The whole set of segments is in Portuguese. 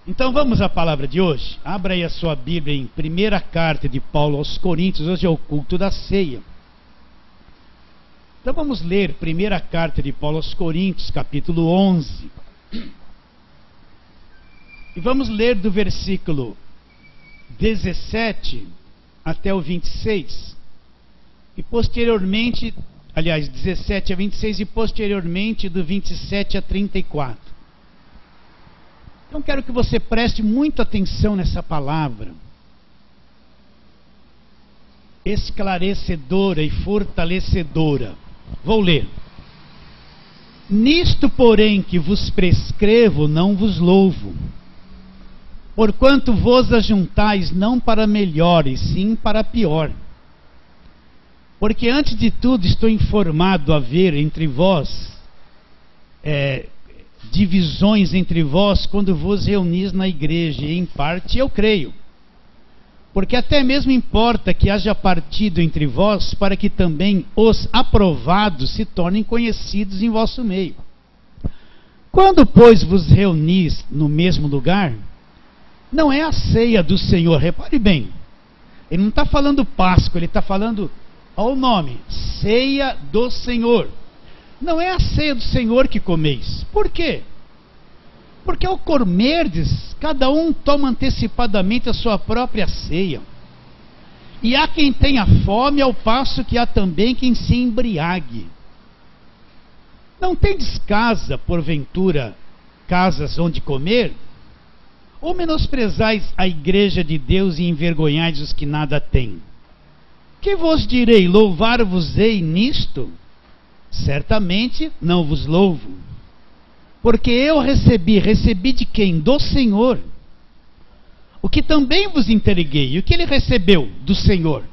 Então vamos à palavra de hoje. Abra aí a sua Bíblia em primeira carta de Paulo aos Coríntios. Hoje é o culto da ceia. Então vamos ler primeira carta de Paulo aos Coríntios, capítulo 11. E vamos ler do versículo 17 até o 26. E posteriormente, aliás, 17 a 26 e posteriormente do 27 a 34. Então quero que você preste muita atenção nessa palavra, esclarecedora e fortalecedora. Vou ler. Nisto, porém, que vos prescrevo, não vos louvo, porquanto vos ajuntais não para melhor, e sim para pior. Porque antes de tudo estou informado haver entre vós divisões entre vós quando vos reunis na igreja, e em parte eu creio. Porque até mesmo importa que haja partido entre vós, para que também os aprovados se tornem conhecidos em vosso meio. Quando, pois, vos reunis no mesmo lugar, não é a ceia do Senhor, repare bem, ele não está falando Páscoa, ele está falando ao nome, ceia do Senhor. Não é a ceia do Senhor que comeis. Por quê? Porque ao comerdes, cada um toma antecipadamente a sua própria ceia. E há quem tenha fome, ao passo que há também quem se embriague. Não tendes casa, porventura, casas onde comer? Ou menosprezais a igreja de Deus e envergonhais os que nada têm? Que vos direi? Louvar-vos-ei nisto? Certamente não vos louvo, porque eu recebi de quem? Do Senhor, o que também vos entreguei. E o que ele recebeu do Senhor?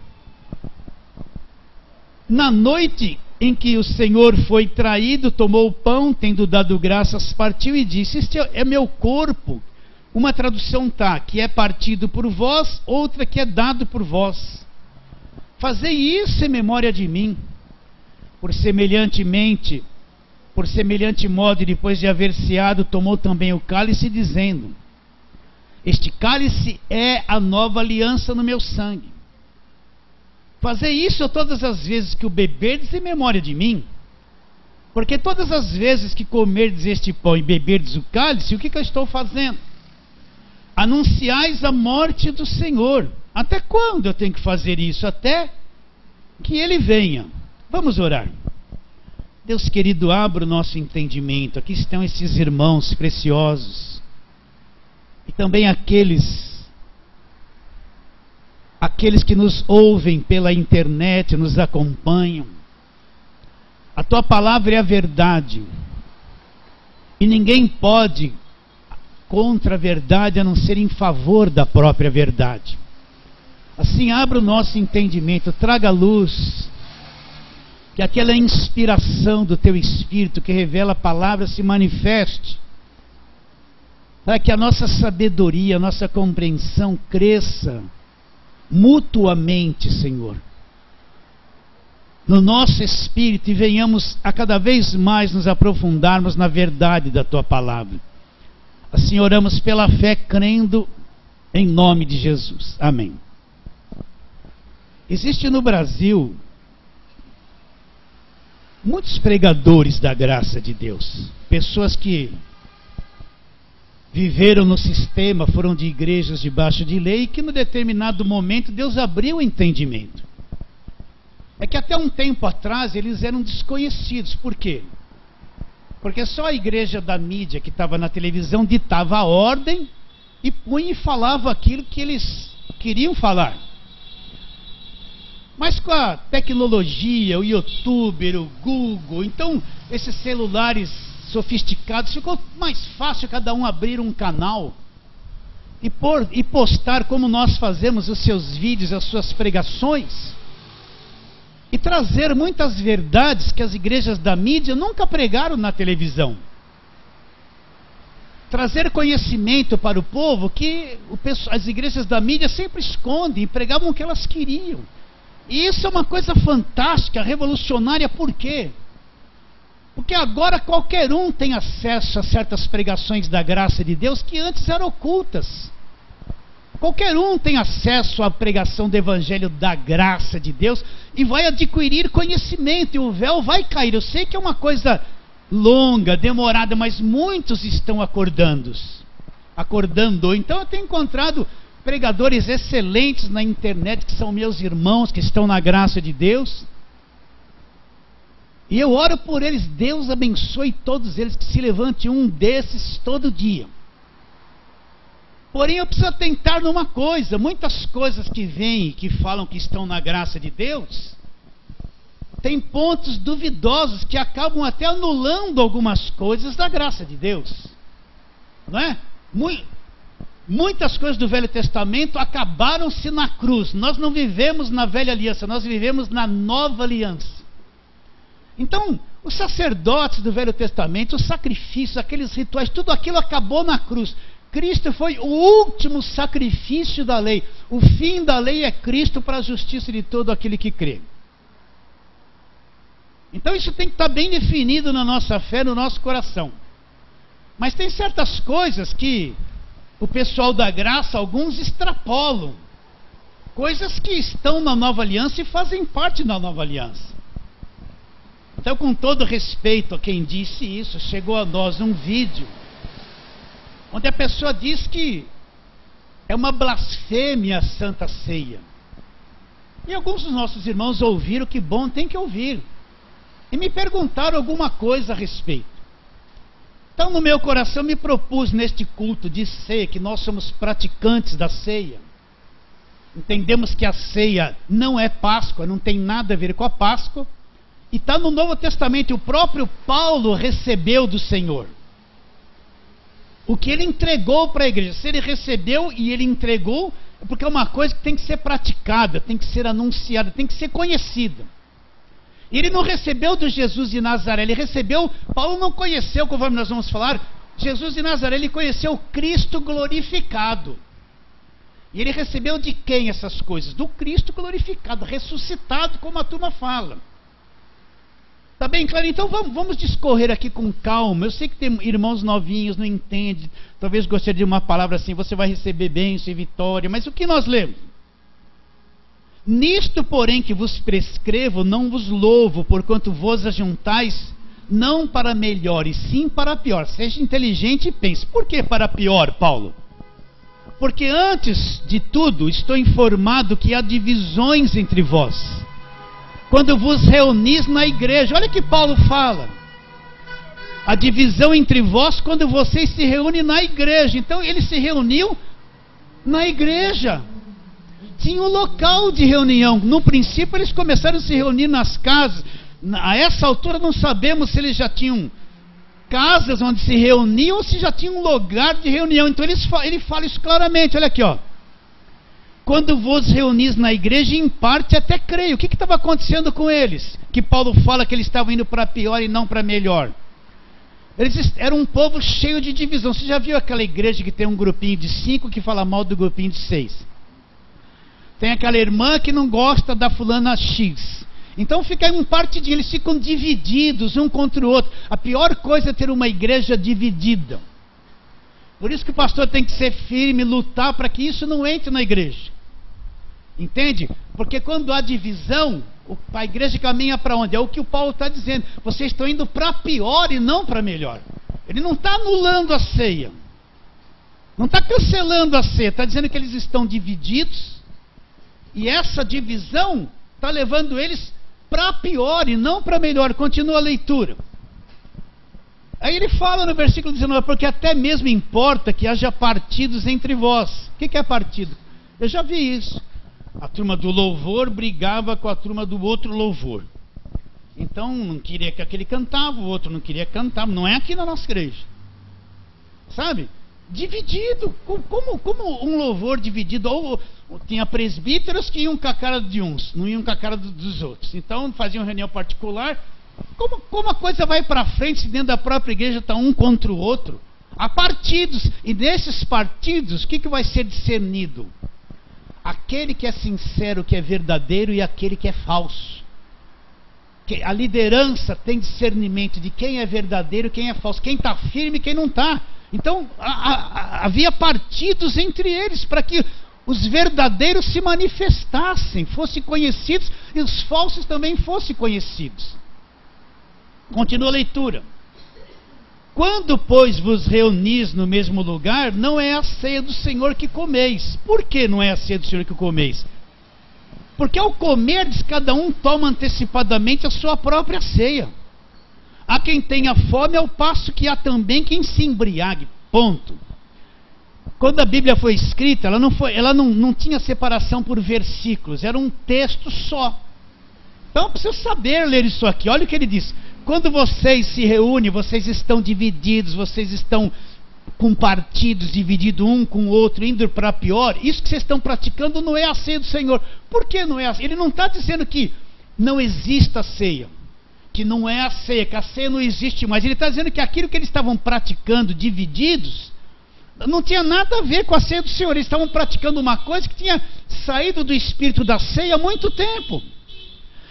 Na noite em que o Senhor foi traído, tomou o pão, tendo dado graças, partiu e disse: este é meu corpo. Uma tradução está, que é partido por vós, outra que é dado por vós. Fazei isso em memória de mim. Por semelhante modo, e depois de haver ceado, tomou também o cálice, dizendo: este cálice é a nova aliança no meu sangue. Fazei isso todas as vezes que o beberdes em memória de mim. Porque todas as vezes que comerdes este pão e beberdes o cálice, o que eu estou fazendo? Anunciais a morte do Senhor. Até quando eu tenho que fazer isso? Até que Ele venha. Vamos orar. Deus querido, abra o nosso entendimento. Aqui estão esses irmãos preciosos. E também aqueles que nos ouvem pela internet, nos acompanham. A tua palavra é a verdade. E ninguém pode contra a verdade a não ser em favor da própria verdade. Assim, abra o nosso entendimento, traga luz, que aquela inspiração do teu Espírito que revela a palavra se manifeste, para que a nossa sabedoria, a nossa compreensão cresça mutuamente, Senhor, no nosso espírito, e venhamos a cada vez mais nos aprofundarmos na verdade da tua palavra. Assim oramos pela fé, crendo em nome de Jesus. Amém. Existe no Brasil muitos pregadores da graça de Deus, pessoas que viveram no sistema, foram de igrejas debaixo de lei, e que no determinado momento Deus abriu o entendimento. É que até um tempo atrás eles eram desconhecidos. Por quê? Porque só a igreja da mídia que estava na televisão ditava a ordem e punha e falava aquilo que eles queriam falar. Mas com a tecnologia, o YouTube, o Google, então esses celulares sofisticados, ficou mais fácil cada um abrir um canal e postar como nós fazemos os seus vídeos, as suas pregações, e trazer muitas verdades que as igrejas da mídia nunca pregaram na televisão. Trazer conhecimento para o povo que as igrejas da mídia sempre escondem e pregavam o que elas queriam. E isso é uma coisa fantástica, revolucionária. Por quê? Porque agora qualquer um tem acesso a certas pregações da graça de Deus que antes eram ocultas. Qualquer um tem acesso à pregação do Evangelho da graça de Deus e vai adquirir conhecimento, e o véu vai cair. Eu sei que é uma coisa longa, demorada, mas muitos estão acordando. Então eu tenho encontrado pregadores excelentes na internet, que são meus irmãos, que estão na graça de Deus. E eu oro por eles. Deus abençoe todos eles, que se levante um desses todo dia. Porém eu preciso atentar numa coisa: muitas coisas que vêm, que falam que estão na graça de Deus, tem pontos duvidosos que acabam até anulando algumas coisas da graça de Deus, não é? Muitas coisas do Velho Testamento acabaram-se na cruz. Nós não vivemos na velha aliança, nós vivemos na nova aliança. Então, os sacerdotes do Velho Testamento, os sacrifícios, aqueles rituais, tudo aquilo acabou na cruz. Cristo foi o último sacrifício da lei. O fim da lei é Cristo para a justiça de todo aquele que crê. Então isso tem que estar bem definido na nossa fé, no nosso coração. Mas tem certas coisas que o pessoal da graça, alguns extrapolam. Coisas que estão na nova aliança e fazem parte da nova aliança. Então, com todo respeito a quem disse isso, chegou a nós um vídeo onde a pessoa diz que é uma blasfêmia a Santa Ceia. E alguns dos nossos irmãos ouviram, que bom, tem que ouvir. E me perguntaram alguma coisa a respeito. Então, no meu coração, me propus neste culto de ceia, que nós somos praticantes da ceia. Entendemos que a ceia não é Páscoa, não tem nada a ver com a Páscoa. E está no Novo Testamento, o próprio Paulo recebeu do Senhor o que ele entregou para a igreja. Se ele recebeu e ele entregou, é porque é uma coisa que tem que ser praticada, tem que ser anunciada, tem que ser conhecida. E ele não recebeu do Jesus de Nazaré, ele recebeu, Paulo não conheceu, conforme nós vamos falar, Jesus de Nazaré, ele conheceu Cristo glorificado. E ele recebeu de quem essas coisas? Do Cristo glorificado, ressuscitado, como a turma fala. Tá bem claro? Então vamos discorrer aqui com calma. Eu sei que tem irmãos novinhos, não entendem, talvez gostaria de uma palavra assim: você vai receber bênção e vitória. Mas o que nós lemos? Nisto, porém, que vos prescrevo, não vos louvo, porquanto vos ajuntais, não para melhor, e sim para pior. Seja inteligente e pense. Por que para pior, Paulo? Porque antes de tudo, estou informado que há divisões entre vós, quando vos reunis na igreja. Olha que Paulo fala: a divisão entre vós quando vocês se reúnem na igreja. Então ele se reuniu na igreja. Tinha um local de reunião. No princípio eles começaram a se reunir nas casas. A essa altura não sabemos se eles já tinham casas onde se reuniam ou se já tinham um lugar de reunião. Então ele fala isso claramente. Olha aqui, ó: quando vos reunis na igreja, em parte até creio. O que estava acontecendo com eles? Que Paulo fala que eles estavam indo para pior e não para melhor. Eles eram um povo cheio de divisão. Você já viu aquela igreja que tem um grupinho de 5 que fala mal do grupinho de 6? Tem aquela irmã que não gosta da fulana X. Então fica um partidinho, eles ficam divididos um contra o outro. A pior coisa é ter uma igreja dividida. Por isso que o pastor tem que ser firme, lutar para que isso não entre na igreja. Entende? Porque quando há divisão, a igreja caminha para onde? É o que o Paulo está dizendo. Vocês estão indo para pior e não para melhor. Ele não está anulando a ceia, não está cancelando a ceia, está dizendo que eles estão divididos. E essa divisão está levando eles para pior e não para melhor. Continua a leitura. Aí ele fala no versículo 19: porque até mesmo importa que haja partidos entre vós. O que é partido? Eu já vi isso. A turma do louvor brigava com a turma do outro louvor. Então não queria que aquele cantava, o outro não queria cantar. Não é aqui na nossa igreja. Sabe? Dividido. Como um louvor dividido? Ou tinha presbíteros que iam com a cara de uns, não iam com a cara dos outros. Então faziam reunião particular. Como a coisa vai para frente se dentro da própria igreja está um contra o outro? Há partidos, e desses partidos, o que vai ser discernido? Aquele que é sincero, que é verdadeiro, e aquele que é falso. a liderança tem discernimento de quem é verdadeiro, quem é falso, quem está firme e quem não está. Então havia partidos entre eles para que os verdadeiros se manifestassem, fossem conhecidos, e os falsos também fossem conhecidos. Continua a leitura. Quando, pois, vos reunis no mesmo lugar, não é a ceia do Senhor que comeis. Por que não é a ceia do Senhor que comeis? Porque ao comerdes, cada um toma antecipadamente a sua própria ceia. Há quem tenha fome, ao passo que há também quem se embriague. Ponto. Quando a Bíblia foi escrita, ela não tinha separação por versículos, era um texto só. Então eu preciso saber ler isso aqui. Olha o que ele diz. Quando vocês se reúnem, vocês estão divididos, vocês estão com partidos, divididos um com o outro, indo para pior. Isso que vocês estão praticando não é a ceia do Senhor. Por que não é a ceia? Ele não está dizendo que não exista a ceia, que não é a ceia, que a ceia não existe mais. Ele está dizendo que aquilo que eles estavam praticando, divididos, não tinha nada a ver com a ceia do Senhor. Eles estavam praticando uma coisa que tinha saído do espírito da ceia há muito tempo.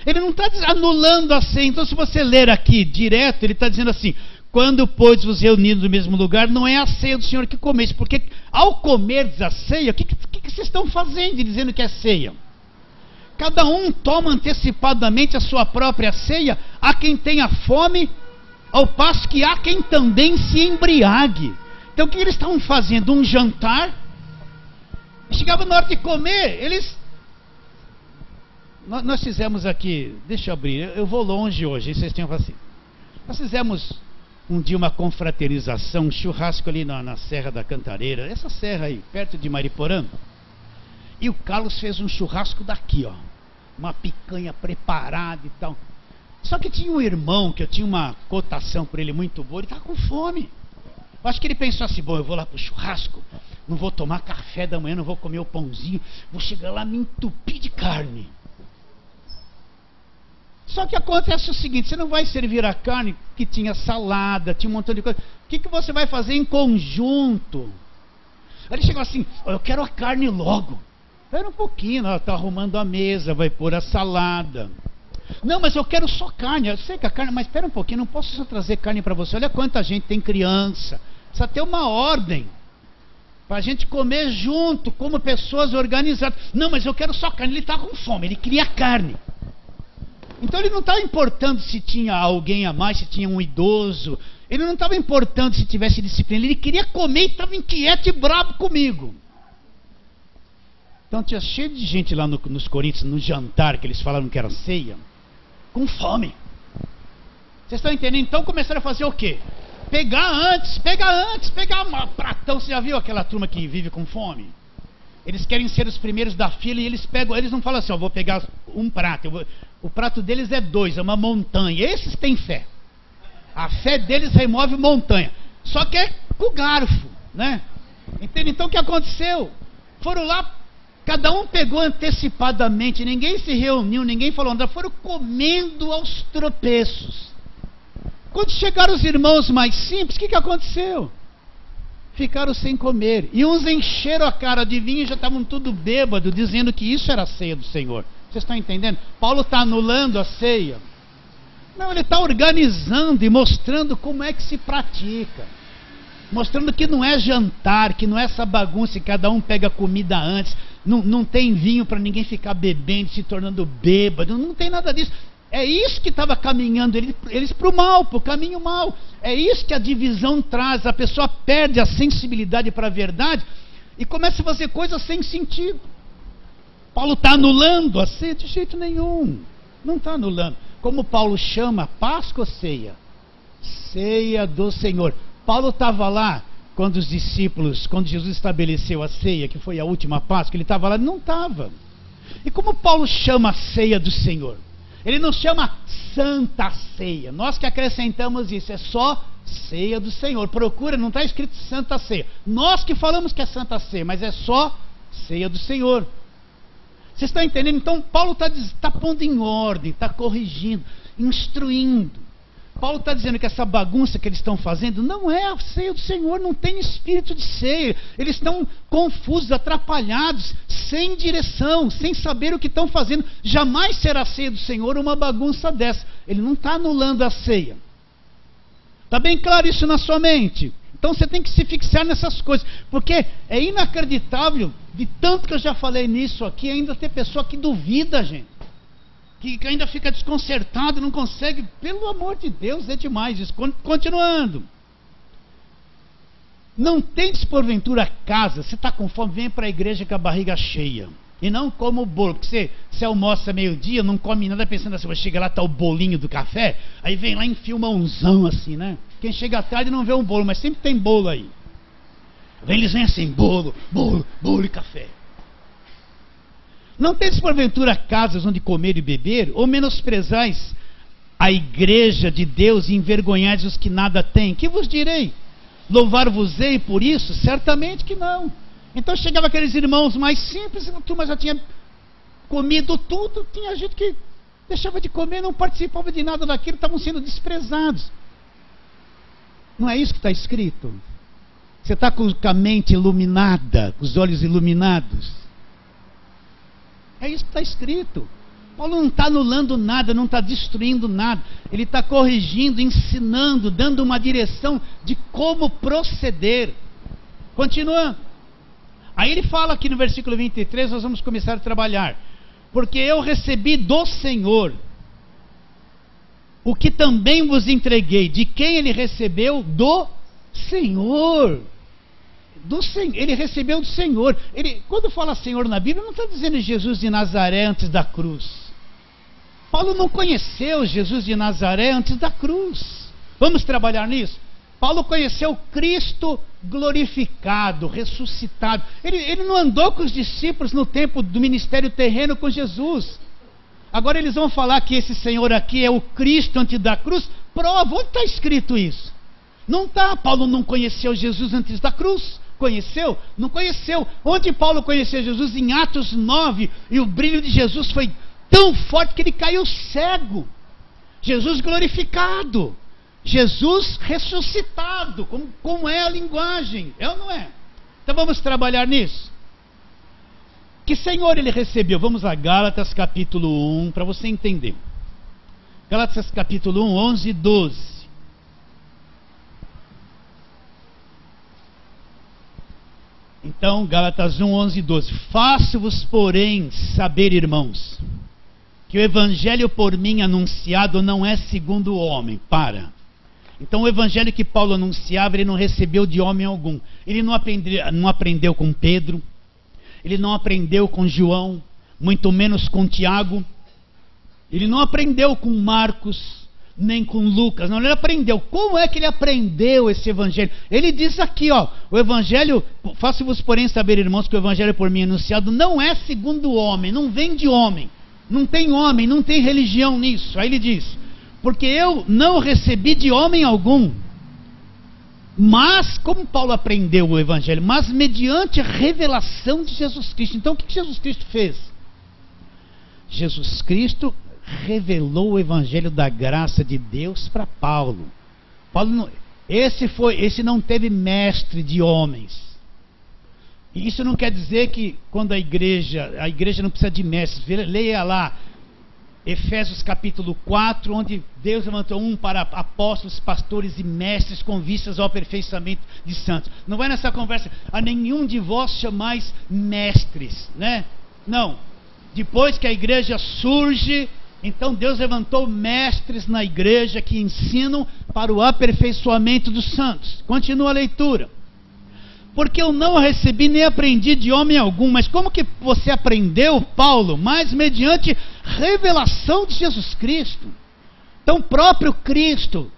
Ele não está anulando a ceia. Então, se você ler aqui direto, ele está dizendo assim: quando, pois, vos reunidos no mesmo lugar, não é a ceia do Senhor que comeis. Porque ao comerdes a ceia, o que vocês estão fazendo dizendo que é ceia? Cada um toma antecipadamente a sua própria ceia. Há quem tenha fome, ao passo que há quem também se embriague. Então o que eles estavam fazendo? Um jantar. Chegava na hora de comer, nós fizemos aqui, deixa eu abrir, eu vou longe hoje, vocês tenham assim. Nós fizemos um dia uma confraternização, um churrasco ali na Serra da Cantareira, essa serra aí, perto de Mariporã. E o Carlos fez um churrasco daqui, ó, uma picanha preparada e tal. Só que tinha um irmão que eu tinha uma cotação por ele muito boa, ele estava com fome. Eu acho que ele pensou assim: bom, eu vou lá pro churrasco, não vou tomar café da manhã, não vou comer o pãozinho, vou chegar lá me entupir de carne. Só que acontece o seguinte: você não vai servir a carne, que tinha salada, tinha um montão de coisa. O que você vai fazer em conjunto? Aí ele chegou assim: eu quero a carne logo. Espera um pouquinho, está arrumando a mesa, vai pôr a salada. Não, mas eu quero só carne. Eu sei que a carne, mas espera um pouquinho, não posso só trazer carne para você. Olha quanta gente tem criança. Precisa ter uma ordem para a gente comer junto, como pessoas organizadas. Não, mas eu quero só carne. Ele está com fome, ele queria carne. Então ele não estava importando se tinha alguém a mais, se tinha um idoso. Ele não estava importando se tivesse disciplina. Ele queria comer e estava inquieto e bravo comigo. Então tinha cheio de gente lá nos Coríntios, no jantar, que eles falaram que era ceia, com fome. Vocês estão entendendo? Então começaram a fazer o quê? Pegar antes, pegar um pratão. Você já viu aquela turma que vive com fome? Eles querem ser os primeiros da fila e eles não falam assim: ó, vou pegar um prato. O prato deles é 2, é uma montanha. Esses têm fé. A fé deles remove montanha. Só que é com o garfo, né? Entende? Então o que aconteceu? Foram lá, cada um pegou antecipadamente, ninguém se reuniu, ninguém falou nada, foram comendo aos tropeços. Quando chegaram os irmãos mais simples, o que aconteceu? Ficaram sem comer. E uns encheram a cara de vinho e já estavam tudo bêbado, dizendo que isso era a ceia do Senhor. Vocês estão entendendo? Paulo está anulando a ceia? Não, ele está organizando e mostrando como é que se pratica. Mostrando que não é jantar, que não é essa bagunça que cada um pega comida antes. Não tem vinho para ninguém ficar bebendo, se tornando bêbado. Não tem nada disso. É isso que estava caminhando eles para o mal, para o caminho mal. É isso que a divisão traz. A pessoa perde a sensibilidade para a verdade e começa a fazer coisas sem sentido. Paulo está anulando a ceia? De jeito nenhum. Não está anulando. Como Paulo chama Páscoa, ceia. Ceia do Senhor. Paulo estava lá quando os discípulos, quando Jesus estabeleceu a ceia, que foi a última Páscoa, ele estava lá? Não estava. E como Paulo chama a ceia do Senhor? Ele não chama Santa Ceia. Nós que acrescentamos isso, é só ceia do Senhor. Procura, não está escrito Santa Ceia. Nós que falamos que é Santa Ceia, mas é só ceia do Senhor. Vocês estão entendendo? Então Paulo está pondo em ordem, está corrigindo, instruindo. Paulo está dizendo que essa bagunça que eles estão fazendo não é a ceia do Senhor, não tem espírito de ceia. Eles estão confusos, atrapalhados, sem direção, sem saber o que estão fazendo. Jamais será a ceia do Senhor uma bagunça dessa. Ele não está anulando a ceia. Está bem claro isso na sua mente? Então você tem que se fixar nessas coisas, porque é inacreditável, de tanto que eu já falei nisso aqui, ainda ter pessoa que duvida, gente. Que ainda fica desconcertado, não consegue. Pelo amor de Deus, é demais isso. Continuando. Não tentes porventura casa, você está com fome, vem para a igreja com a barriga cheia. E não coma o bolo, porque você almoça meio-dia, não come nada pensando assim, chega lá, está o bolinho do café, aí vem lá e enfia um mãozão assim, né? Quem chega tarde não vê um bolo, mas sempre tem bolo aí. Eles vêm assim, bolo e café. Não tendes porventura casas onde comer e beber, ou menosprezais a igreja de Deus e envergonhais os que nada têm? Que vos direi? Louvar-vos-ei por isso? Certamente que não. Então chegava aqueles irmãos mais simples, a turma já tinha comido tudo, tinha gente que deixava de comer, não participava de nada daquilo, estavam sendo desprezados. Não é isso que está escrito? Você está com a mente iluminada, com os olhos iluminados? É isso que está escrito. Paulo não está anulando nada, não está destruindo nada. Ele está corrigindo, ensinando, dando uma direção de como proceder. Continuando. Aí ele fala aqui no versículo 23, nós vamos começar a trabalhar. Porque eu recebi do Senhor o que também vos entreguei. De quem ele recebeu? Do Senhor. Ele recebeu do Senhor. Quando fala Senhor na Bíblia, não está dizendo Jesus de Nazaré antes da cruz. Paulo não conheceu Jesus de Nazaré antes da cruz. Vamos trabalhar nisso? Paulo conheceu Cristo glorificado, ressuscitado. Ele não andou com os discípulos no tempo do ministério terreno com Jesus. Agora eles vão falar que esse Senhor aqui é o Cristo antes da cruz. Prova, onde está escrito isso? Não está. Paulo não conheceu Jesus antes da cruz. Conheceu? Não conheceu. Onde Paulo conheceu Jesus? Em Atos 9. E o brilho de Jesus foi tão forte que ele caiu cego. Jesus glorificado. Jesus ressuscitado. Como é a linguagem? É ou não é? Então vamos trabalhar nisso. Que Senhor ele recebeu? Vamos a Gálatas capítulo 1, para você entender. Gálatas capítulo 1, 11 e 12. Então, Gálatas 1, 11 e 12. Faço-vos, porém, saber, irmãos, que o evangelho por mim anunciado não é segundo o homem. Então o evangelho que Paulo anunciava, ele não recebeu de homem algum. Ele não aprendeu com Pedro, ele não aprendeu com João, muito menos com Tiago, ele não aprendeu com Marcos, nem com Lucas, não, ele aprendeu. Como é que ele aprendeu esse evangelho? Ele diz aqui, o evangelho, faço-vos porém saber, irmãos, que o evangelho por mim anunciado não é segundo o homem, não vem de homem, não tem religião nisso. Aí ele diz, porque eu não recebi de homem algum, mas, como Paulo aprendeu o evangelho? Mas mediante a revelação de Jesus Cristo. Então o que Jesus Cristo fez? Jesus Cristo revelou o evangelho da graça de Deus para Paulo. Esse não teve mestre de homens. E isso não quer dizer que quando a igreja não precisa de mestres. Leia lá Efésios capítulo 4, onde Deus levantou um para apóstolos, pastores e mestres com vistas ao aperfeiçoamento de santos. Não vai nessa conversa, a nenhum de vós chamais mestres, né? Não. Depois que a igreja surge, então Deus levantou mestres na igreja que ensinam para o aperfeiçoamento dos santos. Continua a leitura. Porque eu não recebi nem aprendi de homem algum. Mas como que você aprendeu, Paulo? Mas mediante revelação de Jesus Cristo. Então o próprio Cristo,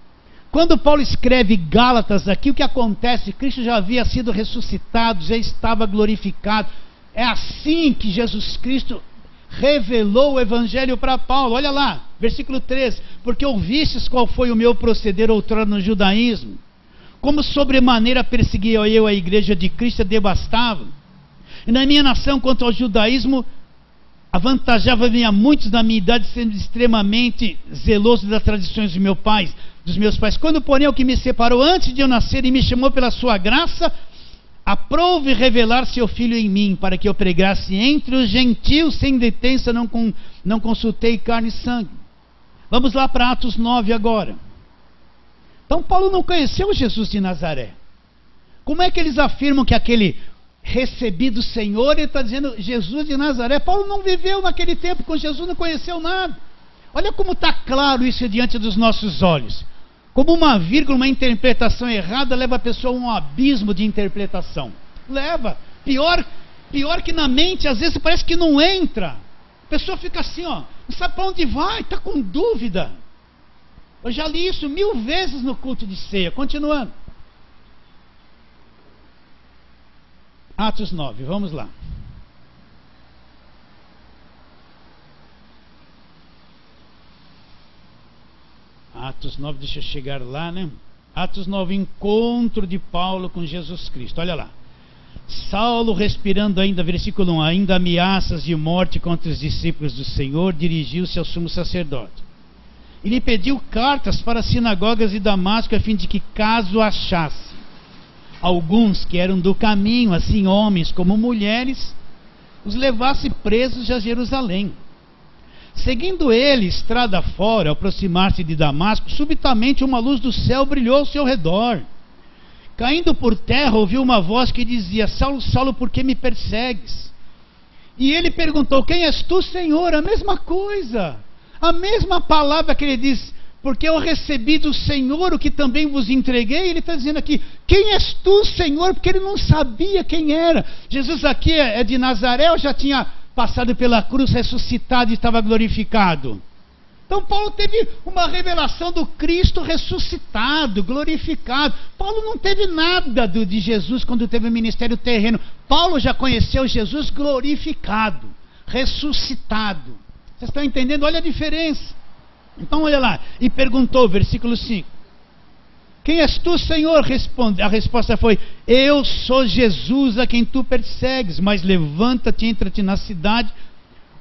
quando Paulo escreve Gálatas aqui, o que acontece? Cristo já havia sido ressuscitado, já estava glorificado. É assim que Jesus Cristo revelou o evangelho para Paulo. Olha lá, versículo 13. Porque ouvistes qual foi o meu proceder outrora no judaísmo, como sobremaneira perseguia eu a igreja de Cristo, devastava. E na minha nação, quanto ao judaísmo, avantajava-me a muitos da minha idade, sendo extremamente zeloso das tradições dos meus pais. Quando, porém, o que me separou antes de eu nascer e me chamou pela sua graça, aprove revelar seu Filho em mim, para que eu pregasse entre os gentios sem detença, não consultei carne e sangue. Vamos lá para Atos 9 agora. Então Paulo não conheceu Jesus de Nazaré. Como é que eles afirmam que aquele recebido Senhor, ele está dizendo Jesus de Nazaré? Paulo não viveu naquele tempo com Jesus, não conheceu nada. Olha como está claro isso diante dos nossos olhos. Como uma vírgula, uma interpretação errada leva a pessoa a um abismo de interpretação. Leva. Pior que na mente, às vezes parece que não entra. A pessoa fica assim, ó, não sabe para onde vai, está com dúvida. Eu já li isso 1000 vezes no culto de ceia. Continuando. Atos 9, vamos lá. Atos 9, deixa eu chegar lá, né? Atos 9, encontro de Paulo com Jesus Cristo. Olha lá. Saulo, respirando ainda, versículo 1, ainda ameaças de morte contra os discípulos do Senhor, dirigiu-se ao sumo sacerdote. E lhe pediu cartas para as sinagogas de Damasco, a fim de que, caso achasse alguns que eram do caminho, assim homens como mulheres, os levasse presos a Jerusalém. Seguindo ele, estrada fora, ao aproximar-se de Damasco, subitamente uma luz do céu brilhou ao seu redor. Caindo por terra, ouviu uma voz que dizia: Saulo, Saulo, por que me persegues? E ele perguntou: quem és tu, Senhor? A mesma coisa, a mesma palavra que ele diz: porque eu recebi do Senhor o que também vos entreguei. Ele está dizendo aqui: quem és tu, Senhor? Porque ele não sabia quem era. Jesus aqui é de Nazaré, ou já tinha passado pela cruz, ressuscitado e estava glorificado? Então Paulo teve uma revelação do Cristo ressuscitado, glorificado. Paulo não teve nada de Jesus quando teve o ministério terreno. Paulo já conheceu Jesus glorificado, ressuscitado. Vocês estão entendendo? Olha a diferença. Então olha lá, e perguntou, versículo 5: quem és tu, Senhor? A resposta foi: eu sou Jesus a quem tu persegues, mas levanta-te, entra-te na cidade,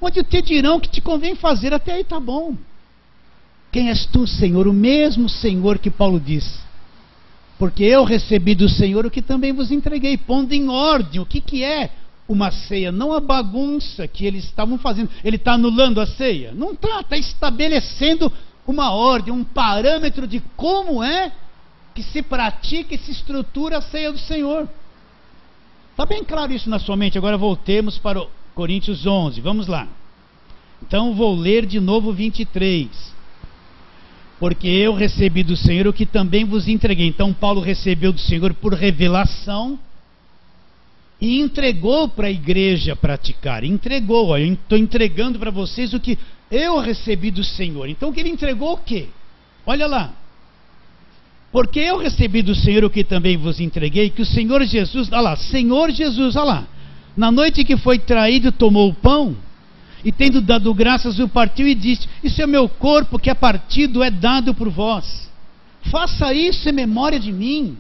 onde te dirão que te convém fazer. Até aí está bom. Quem és tu, Senhor? O mesmo Senhor que Paulo disse: porque eu recebi do Senhor o que também vos entreguei, pondo em ordem o que é uma ceia, não a bagunça que eles estavam fazendo. Ele está anulando a ceia? Não está, está estabelecendo uma ordem, um parâmetro de como é que se pratica e se estrutura a ceia do Senhor. Está bem claro isso na sua mente? Agora voltemos para o Coríntios 11, vamos lá. Então vou ler de novo 23. Porque eu recebi do Senhor o que também vos entreguei. Então Paulo recebeu do Senhor por revelação e entregou para a igreja praticar. Entregou, eu estou entregando para vocês o que eu recebi do Senhor. Então que ele entregou o quê? Olha lá. Porque eu recebi do Senhor o que também vos entreguei, que o Senhor Jesus, olha lá, Senhor Jesus, olha lá, na noite que foi traído, tomou o pão, e tendo dado graças, o partiu e disse: isso é meu corpo que é partido, é dado por vós. Faça isso em memória de mim.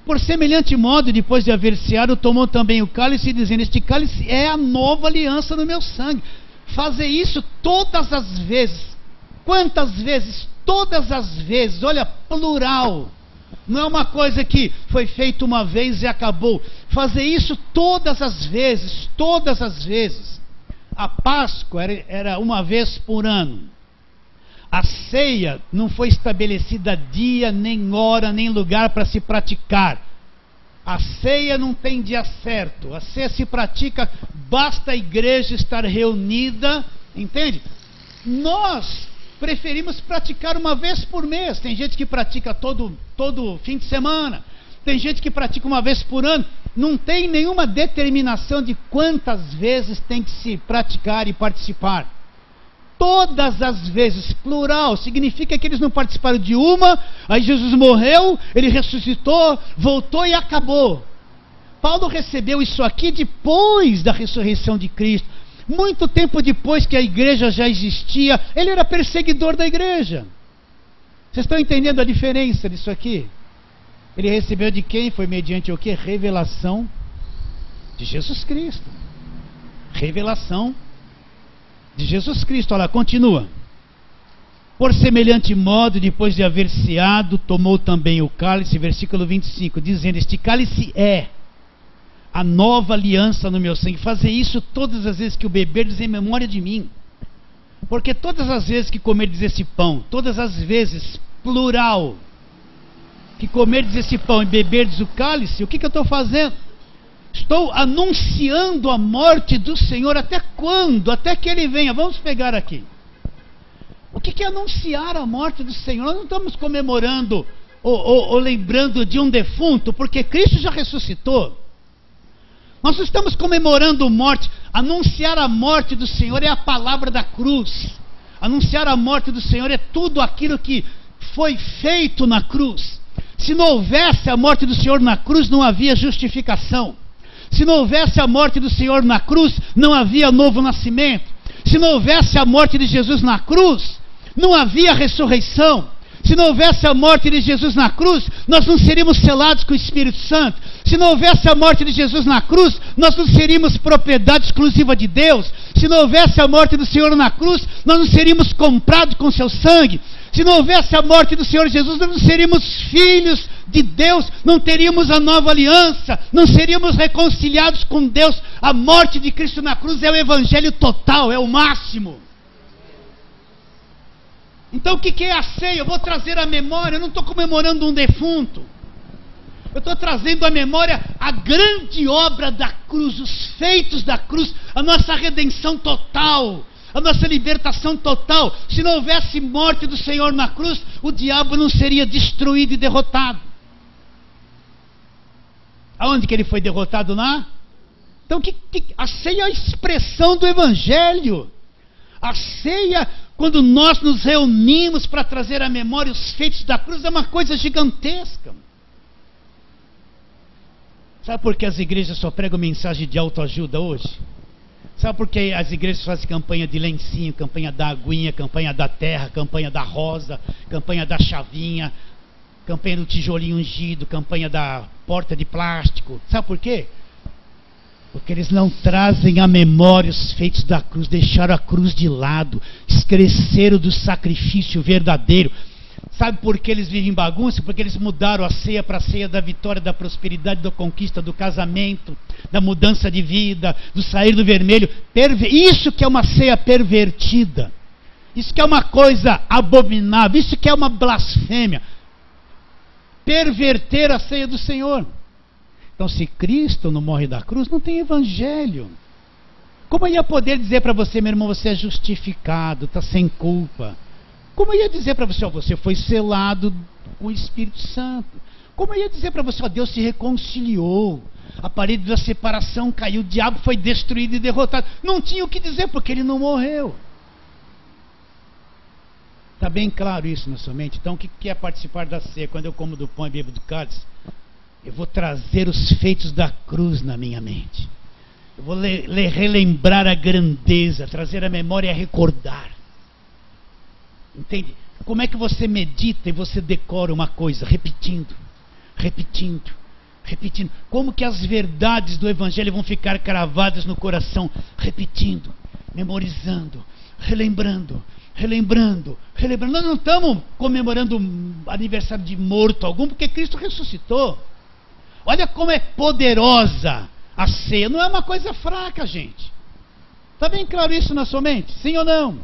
Por semelhante modo, depois de haver ceado, tomou também o cálice, dizendo: este cálice é a nova aliança no meu sangue. Fazer isso todas as vezes. Quantas vezes? Todas as vezes. Olha, plural. Não é uma coisa que foi feita uma vez e acabou. Fazer isso todas as vezes. Todas as vezes. A Páscoa era uma vez por ano. A ceia não foi estabelecida dia, nem hora, nem lugar para se praticar. A ceia não tem dia certo. A ceia se pratica, basta a igreja estar reunida, entende? Nós preferimos praticar uma vez por mês. Tem gente que pratica todo fim de semana. Tem gente que pratica uma vez por ano. Não tem nenhuma determinação de quantas vezes tem que se praticar e participar. Todas as vezes, plural, significa que eles não participaram de uma, aí Jesus morreu, ele ressuscitou, voltou e acabou. Paulo recebeu isso aqui depois da ressurreição de Cristo. Muito tempo depois que a igreja já existia, ele era perseguidor da igreja. Vocês estão entendendo a diferença disso aqui? Ele recebeu de quem? Foi mediante o que? Revelação de Jesus Cristo. Revelação de Jesus Cristo. Olha lá, continua. Por semelhante modo, depois de haver ceado, tomou também o cálice, versículo 25, dizendo: este cálice é a nova aliança no meu sangue. Fazer isso todas as vezes que o beberdes em memória de mim. Porque todas as vezes que comerdes esse pão, todas as vezes, plural, que comerdes esse pão e beberdes o cálice, o que eu estou fazendo? Estou anunciando a morte do Senhor. Até quando? Até que Ele venha. Vamos pegar aqui. O que é anunciar a morte do Senhor? Nós não estamos comemorando ou lembrando de um defunto, porque Cristo já ressuscitou. Nós não estamos comemorando morte. Anunciar a morte do Senhor é a palavra da cruz. Anunciar a morte do Senhor é tudo aquilo que foi feito na cruz. Se não houvesse a morte do Senhor na cruz, não havia justificação. Se não houvesse a morte do Senhor na cruz, não havia novo nascimento. Se não houvesse a morte de Jesus na cruz, não havia ressurreição. Se não houvesse a morte de Jesus na cruz, nós não seríamos selados com o Espírito Santo. Se não houvesse a morte de Jesus na cruz, nós não seríamos propriedade exclusiva de Deus. Se não houvesse a morte do Senhor na cruz, nós não seríamos comprados com seu sangue. Se não houvesse a morte do Senhor Jesus, nós não seríamos filhos de Deus, não teríamos a nova aliança, não seríamos reconciliados com Deus. A morte de Cristo na cruz é o evangelho total, é o máximo. Então o que é a ceia? Eu vou trazer à memória, eu não estou comemorando um defunto. Eu estou trazendo à memória a grande obra da cruz, os feitos da cruz, a nossa redenção total, a nossa libertação total. Se não houvesse morte do Senhor na cruz, o diabo não seria destruído e derrotado. Aonde que ele foi derrotado lá? Então a ceia é a expressão do evangelho. A ceia, quando nós nos reunimos para trazer à memória os feitos da cruz, é uma coisa gigantesca. Sabe por que as igrejas só pregam mensagem de autoajuda hoje? Sabe por que as igrejas fazem campanha de lencinho, campanha da aguinha, campanha da terra, campanha da rosa, campanha da chavinha, campanha do tijolinho ungido, campanha da porta de plástico? Sabe por quê? Porque eles não trazem à memória os feitos da cruz, deixaram a cruz de lado, esqueceram do sacrifício verdadeiro. Sabe por que eles vivem bagunça? Porque eles mudaram a ceia para a ceia da vitória, da prosperidade, da conquista, do casamento, da mudança de vida, do sair do vermelho. Isso que é uma ceia pervertida. Isso que é uma coisa abominável. Isso que é uma blasfêmia. Perverter a ceia do Senhor. Então, se Cristo não morre da cruz, não tem evangelho. Como eu ia poder dizer para você, meu irmão, você é justificado, está sem culpa? Como eu ia dizer para você, você foi selado com o Espírito Santo? Como eu ia dizer para você, Deus se reconciliou, a parede da separação caiu, o diabo foi destruído e derrotado? Não tinha o que dizer, porque ele não morreu. Está bem claro isso na sua mente? Então, o que é participar da ceia? Quando eu como do pão e bebo do cálice, eu vou trazer os feitos da cruz na minha mente. Eu vou relembrar a grandeza, trazer a memória e recordar. Entende? Como é que você medita e você decora uma coisa? Repetindo, repetindo, repetindo. Como que as verdades do Evangelho vão ficar cravadas no coração? Repetindo, memorizando, relembrando, relembrando, relembrando. Nós não estamos comemorando aniversário de morto algum, porque Cristo ressuscitou. Olha como é poderosa a ceia. Não é uma coisa fraca, gente. Está bem claro isso na sua mente? Sim ou não?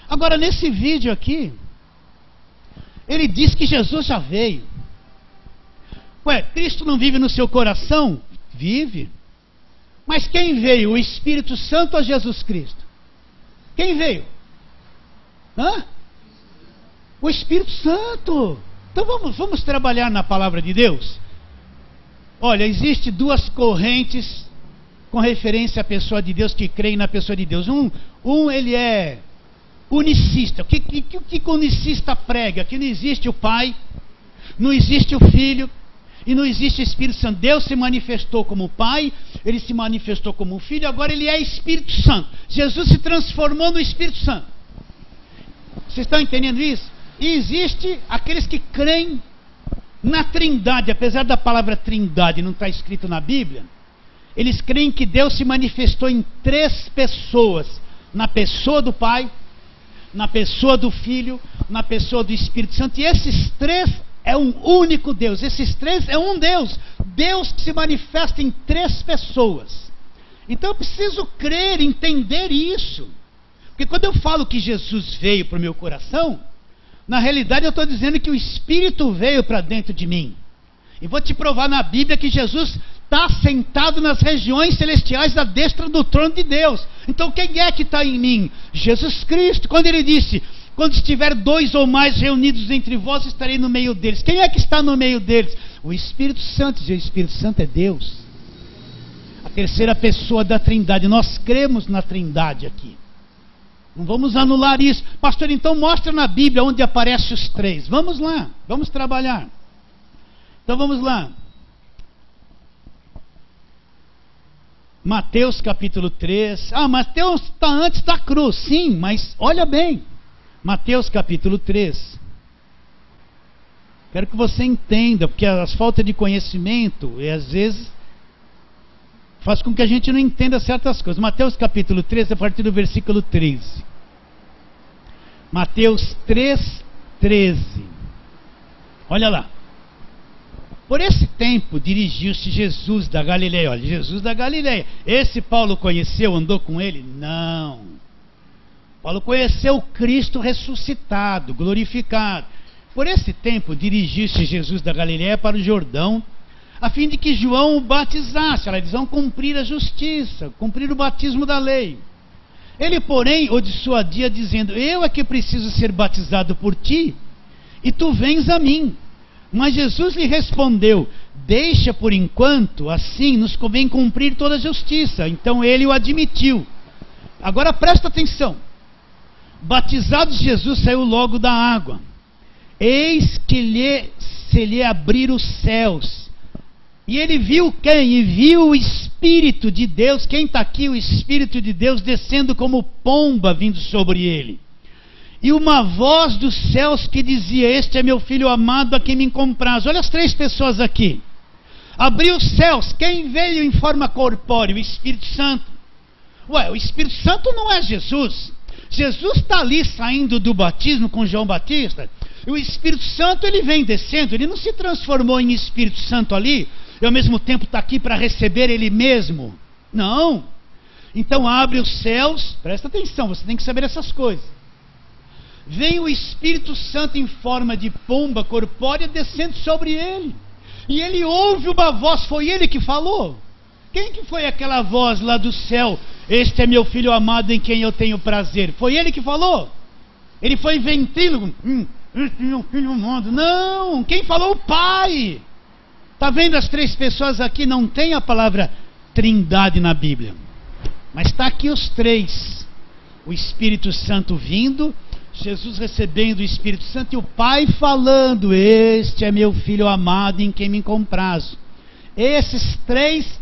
Agora, nesse vídeo aqui, ele diz que Jesus já veio. Ué, Cristo não vive no seu coração? Vive. Mas quem veio? O Espírito Santo ou Jesus Cristo? Quem veio? Hã? O Espírito Santo. Então vamos trabalhar na palavra de Deus? Olha, existe duas correntes com referência à pessoa de Deus, que creem na pessoa de Deus. Ele é unicista. O que o unicista prega? Que não existe o Pai, não existe o Filho e não existe o Espírito Santo. Deus se manifestou como Pai, Ele se manifestou como Filho, agora Ele é Espírito Santo. Jesus se transformou no Espírito Santo. Vocês estão entendendo isso? E existe aqueles que creem na Trindade, apesar da palavra Trindade não estar escrito na Bíblia. Eles creem que Deus se manifestou em três pessoas, na pessoa do Pai, na pessoa do Filho, na pessoa do Espírito Santo. E esses três é um único Deus. Esses três é um Deus. Deus se manifesta em três pessoas. Então eu preciso crer, entender isso. Porque quando eu falo que Jesus veio para o meu coração, na realidade eu estou dizendo que o Espírito veio para dentro de mim. E vou te provar na Bíblia que Jesus está sentado nas regiões celestiais à destra do trono de Deus. Então quem é que está em mim? Jesus Cristo. Quando ele disse: quando estiver 2 ou mais reunidos entre vós, estarei no meio deles. Quem é que está no meio deles? O Espírito Santo. E o Espírito Santo é Deus, a terceira pessoa da Trindade. Nós cremos na Trindade aqui. Não vamos anular isso. Pastor, então mostra na Bíblia onde aparecem os três. Vamos lá, vamos trabalhar. Então vamos lá. Mateus capítulo 3. Mateus está antes da cruz. Sim, mas olha bem. Mateus capítulo 3. Quero que você entenda, porque as faltas de conhecimento, e às vezes, faz com que a gente não entenda certas coisas. Mateus capítulo 3, a partir do versículo 13. Mateus 3, 13. Olha lá. Por esse tempo dirigiu-se Jesus da Galileia. Olha, Jesus da Galileia. Esse Paulo conheceu, andou com ele? Não. Paulo conheceu Cristo ressuscitado, glorificado. Por esse tempo dirigiu-se Jesus da Galileia para o Jordão, a fim de que João o batizasse. Eles vão cumprir a justiça, cumprir o batismo da lei. Ele, porém, o dissuadia, dizendo: eu é que preciso ser batizado por ti, e tu vens a mim. Mas Jesus lhe respondeu: deixa por enquanto, assim nos convém cumprir toda a justiça. Então ele o admitiu. Agora presta atenção. Batizado Jesus saiu logo da água. Eis que se lhe abriram os céus. E ele viu quem? E viu o Espírito de Deus. Quem está aqui? O Espírito de Deus descendo como pomba vindo sobre ele. E uma voz dos céus que dizia: este é meu filho amado, a quem me compraz. Olha as três pessoas aqui. Abriu os céus. Quem veio em forma corpórea? O Espírito Santo. Ué, o Espírito Santo não é Jesus. Jesus está ali saindo do batismo com João Batista. E o Espírito Santo, ele vem descendo. Ele não se transformou em Espírito Santo ali e ao mesmo tempo está aqui para receber ele mesmo. Não. Então abre os céus. Presta atenção, você tem que saber essas coisas. Vem o Espírito Santo em forma de pomba corpórea descendo sobre ele. E ele ouve uma voz. Foi ele que falou? Quem que foi aquela voz lá do céu? Este é meu filho amado em quem eu tenho prazer. Foi ele que falou? Ele foi ventrílogo. Este é meu filho amado. Não, quem falou? O Pai. Está vendo as três pessoas aqui? Não tem a palavra Trindade na Bíblia. Mas está aqui os três. O Espírito Santo vindo, Jesus recebendo o Espírito Santo e o Pai falando: este é meu filho amado em quem me comprazo. Esses três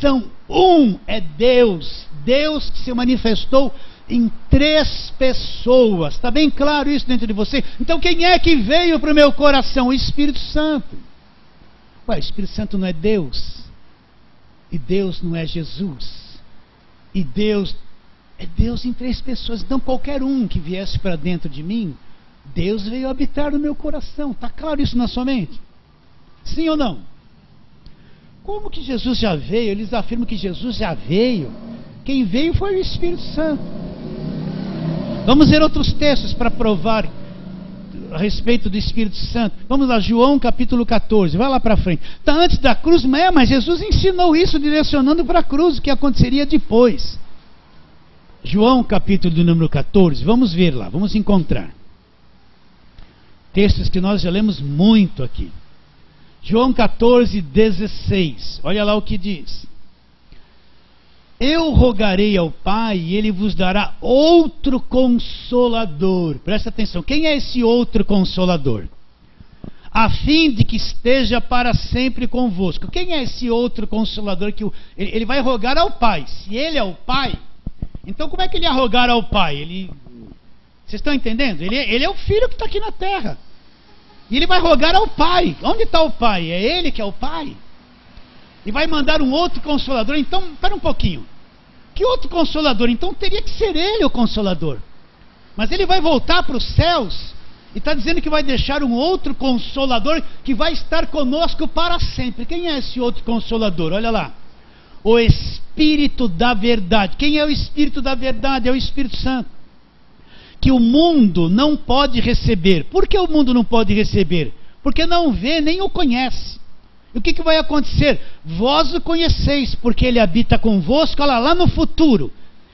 são um, é Deus. Deus que se manifestou em três pessoas. Está bem claro isso dentro de você? Então quem é que veio para o meu coração? O Espírito Santo. Ué, o Espírito Santo não é Deus? E Deus não é Jesus? E Deus é Deus em três pessoas. Então qualquer um que viesse para dentro de mim, Deus veio habitar no meu coração. Está claro isso na sua mente? Sim ou não? Como que Jesus já veio? Eles afirmam que Jesus já veio. Quem veio foi o Espírito Santo. Vamos ver outros textos para provar a respeito do Espírito Santo. Vamos lá, João capítulo 14. Vai lá para frente. Está antes da cruz, mas Jesus ensinou isso direcionando para a cruz, o que aconteceria depois. João capítulo do número 14. Vamos ver lá, vamos encontrar textos que nós já lemos muito aqui. João 14, 16. Olha lá o que diz: eu rogarei ao Pai e Ele vos dará outro Consolador. Presta atenção, quem é esse outro Consolador? A fim de que esteja para sempre convosco. Quem é esse outro Consolador? Ele vai rogar ao Pai. Se Ele é o Pai, então como é que Ele ia rogar ao Pai? Vocês estão entendendo? Ele é o Filho que está aqui na terra. E Ele vai rogar ao Pai. Onde está o Pai? É Ele que é o Pai. E vai mandar um outro Consolador. Então, espera um pouquinho. Que outro consolador? Então teria que ser ele o consolador. Mas ele vai voltar para os céus e está dizendo que vai deixar um outro consolador que vai estar conosco para sempre. Quem é esse outro consolador? Olha lá. O Espírito da verdade. Quem é o Espírito da verdade? É o Espírito Santo. Que o mundo não pode receber. Por que o mundo não pode receber? Porque não vê nem o conhece. E o que vai acontecer? Vós o conheceis, porque ele habita convosco. Olha lá no futuro.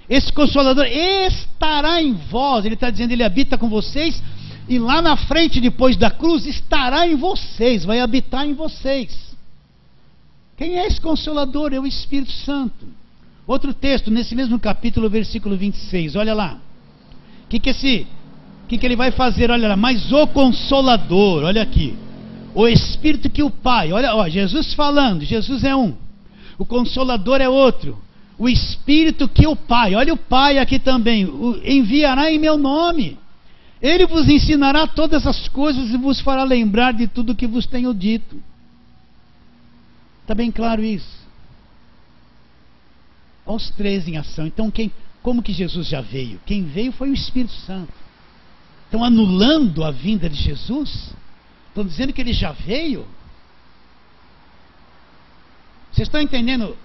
Esse Consolador estará em vós. Ele está dizendo, ele habita com vocês. E lá na frente, depois da cruz, estará em vocês. Vai habitar em vocês. Quem é esse Consolador? É o Espírito Santo. Outro texto, nesse mesmo capítulo, versículo 26. Olha lá. O que ele vai fazer? Olha lá. Mas o Consolador, olha aqui. O Espírito que o Pai, olha, ó, Jesus falando, Jesus é um, o Consolador é outro, o Espírito que o Pai, olha o Pai aqui também, enviará em meu nome, ele vos ensinará todas as coisas e vos fará lembrar de tudo que vos tenho dito. Está bem claro isso? Olha os três em ação. Então como que Jesus já veio? Quem veio foi o Espírito Santo. Estão anulando a vinda de Jesus? Estão dizendo que ele já veio? Vocês estão entendendo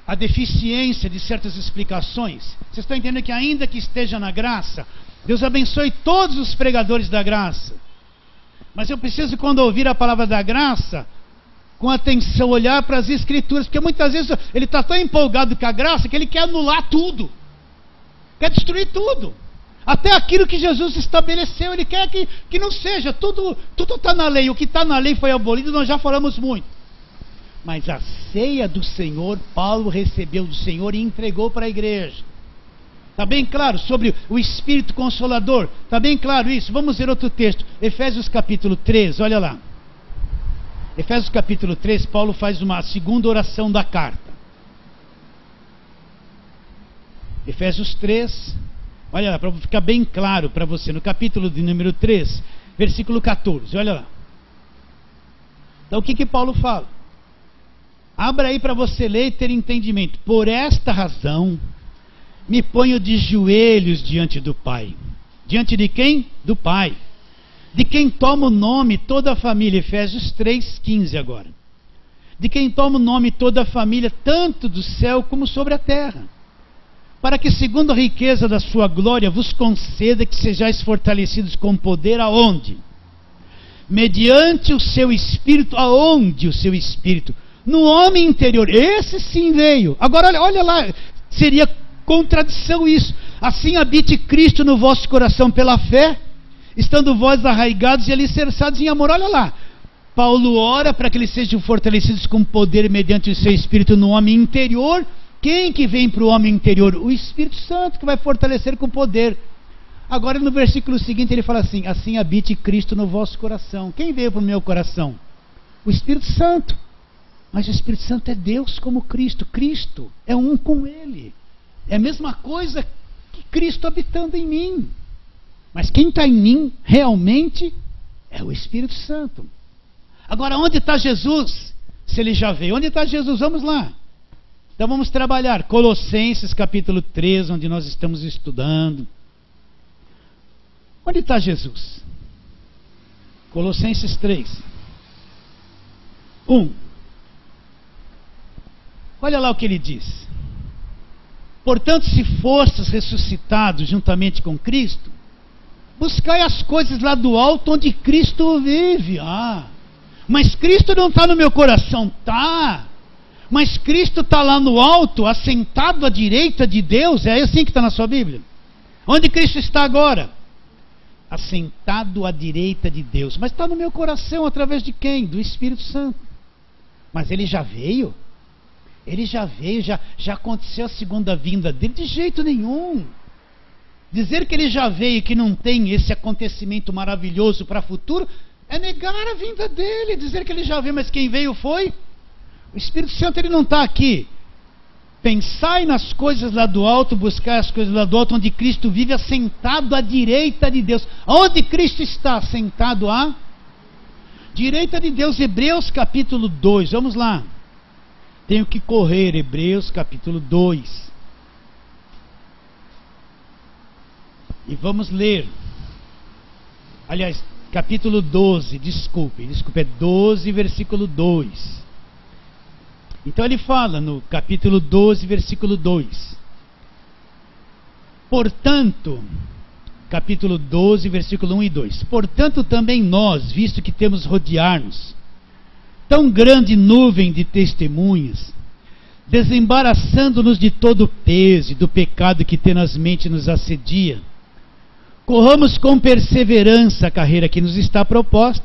a deficiência de certas explicações? Vocês estão entendendo que ainda que esteja na graça, Deus abençoe todos os pregadores da graça. Mas eu preciso, quando ouvir a palavra da graça, com atenção olhar para as Escrituras, porque muitas vezes ele está tão empolgado com a graça que ele quer anular tudo. Quer destruir tudo. Até aquilo que Jesus estabeleceu, ele quer que não seja, tudo está na lei, o que está na lei foi abolido, nós já falamos muito. Mas a ceia do Senhor, Paulo recebeu do Senhor e entregou para a igreja. Está bem claro sobre o Espírito Consolador? Está bem claro isso? Vamos ver outro texto, Efésios capítulo 3, olha lá. Efésios capítulo 3, Paulo faz uma segunda oração da carta. Efésios 3... olha lá, para ficar bem claro para você, no capítulo de número 3, versículo 14, olha lá. Então o que Paulo fala? Abra aí para você ler e ter entendimento. Por esta razão, me ponho de joelhos diante do Pai. Diante de quem? Do Pai. De quem toma o nome toda a família, Efésios 3,15 agora. De quem toma o nome toda a família, tanto do céu como sobre a terra. Para que, segundo a riqueza da sua glória, vos conceda que sejais fortalecidos com poder, aonde? Mediante o seu Espírito, aonde o seu Espírito? No homem interior, esse sim veio. Agora olha lá, seria contradição isso. Assim habite Cristo no vosso coração pela fé, estando vós arraigados e alicerçados em amor. Olha lá, Paulo ora para que eles sejam fortalecidos com poder mediante o seu Espírito no homem interior. Quem que vem para o homem interior? O Espírito Santo, que vai fortalecer com poder. Agora no versículo seguinte ele fala assim: assim habite Cristo no vosso coração. Quem veio para o meu coração? O Espírito Santo. Mas o Espírito Santo é Deus como Cristo. Cristo é um com Ele. É a mesma coisa que Cristo habitando em mim. Mas quem está em mim realmente é o Espírito Santo. Agora onde está Jesus? Se Ele já veio, onde está Jesus? Vamos lá. Então vamos trabalhar Colossenses capítulo 3, onde nós estamos estudando. Onde está Jesus? Colossenses 3. 1. Olha lá o que ele diz. Portanto, se fostes ressuscitados juntamente com Cristo, buscai as coisas lá do alto onde Cristo vive. Mas Cristo não está no meu coração. Tá. Mas Cristo está lá no alto, assentado à direita de Deus. É assim que está na sua Bíblia? Onde Cristo está agora? Assentado à direita de Deus. Mas está no meu coração através de quem? Do Espírito Santo. Mas ele já veio? Ele já veio, já aconteceu a segunda vinda dele? De jeito nenhum. Dizer que ele já veio e que não tem esse acontecimento maravilhoso para o futuro é negar a vinda dele. Dizer que ele já veio, mas quem veio foi o Espírito Santo. Ele não está aqui. Pensai nas coisas lá do alto, buscai as coisas lá do alto, onde Cristo vive assentado à direita de Deus. Onde Cristo está assentado à direita de Deus? Hebreus capítulo 2, vamos lá. Tenho que correr, Hebreus capítulo 2. E vamos ler. Aliás, capítulo 12, desculpe, é 12, versículo 2. Então ele fala no capítulo 12, versículo 2. Portanto, capítulo 12, versículo 1 e 2. Portanto, também nós, visto que temos rodear-nos tão grande nuvem de testemunhas, desembaraçando-nos de todo o peso e do pecado que tenazmente nos assedia, corramos com perseverança a carreira que nos está proposta,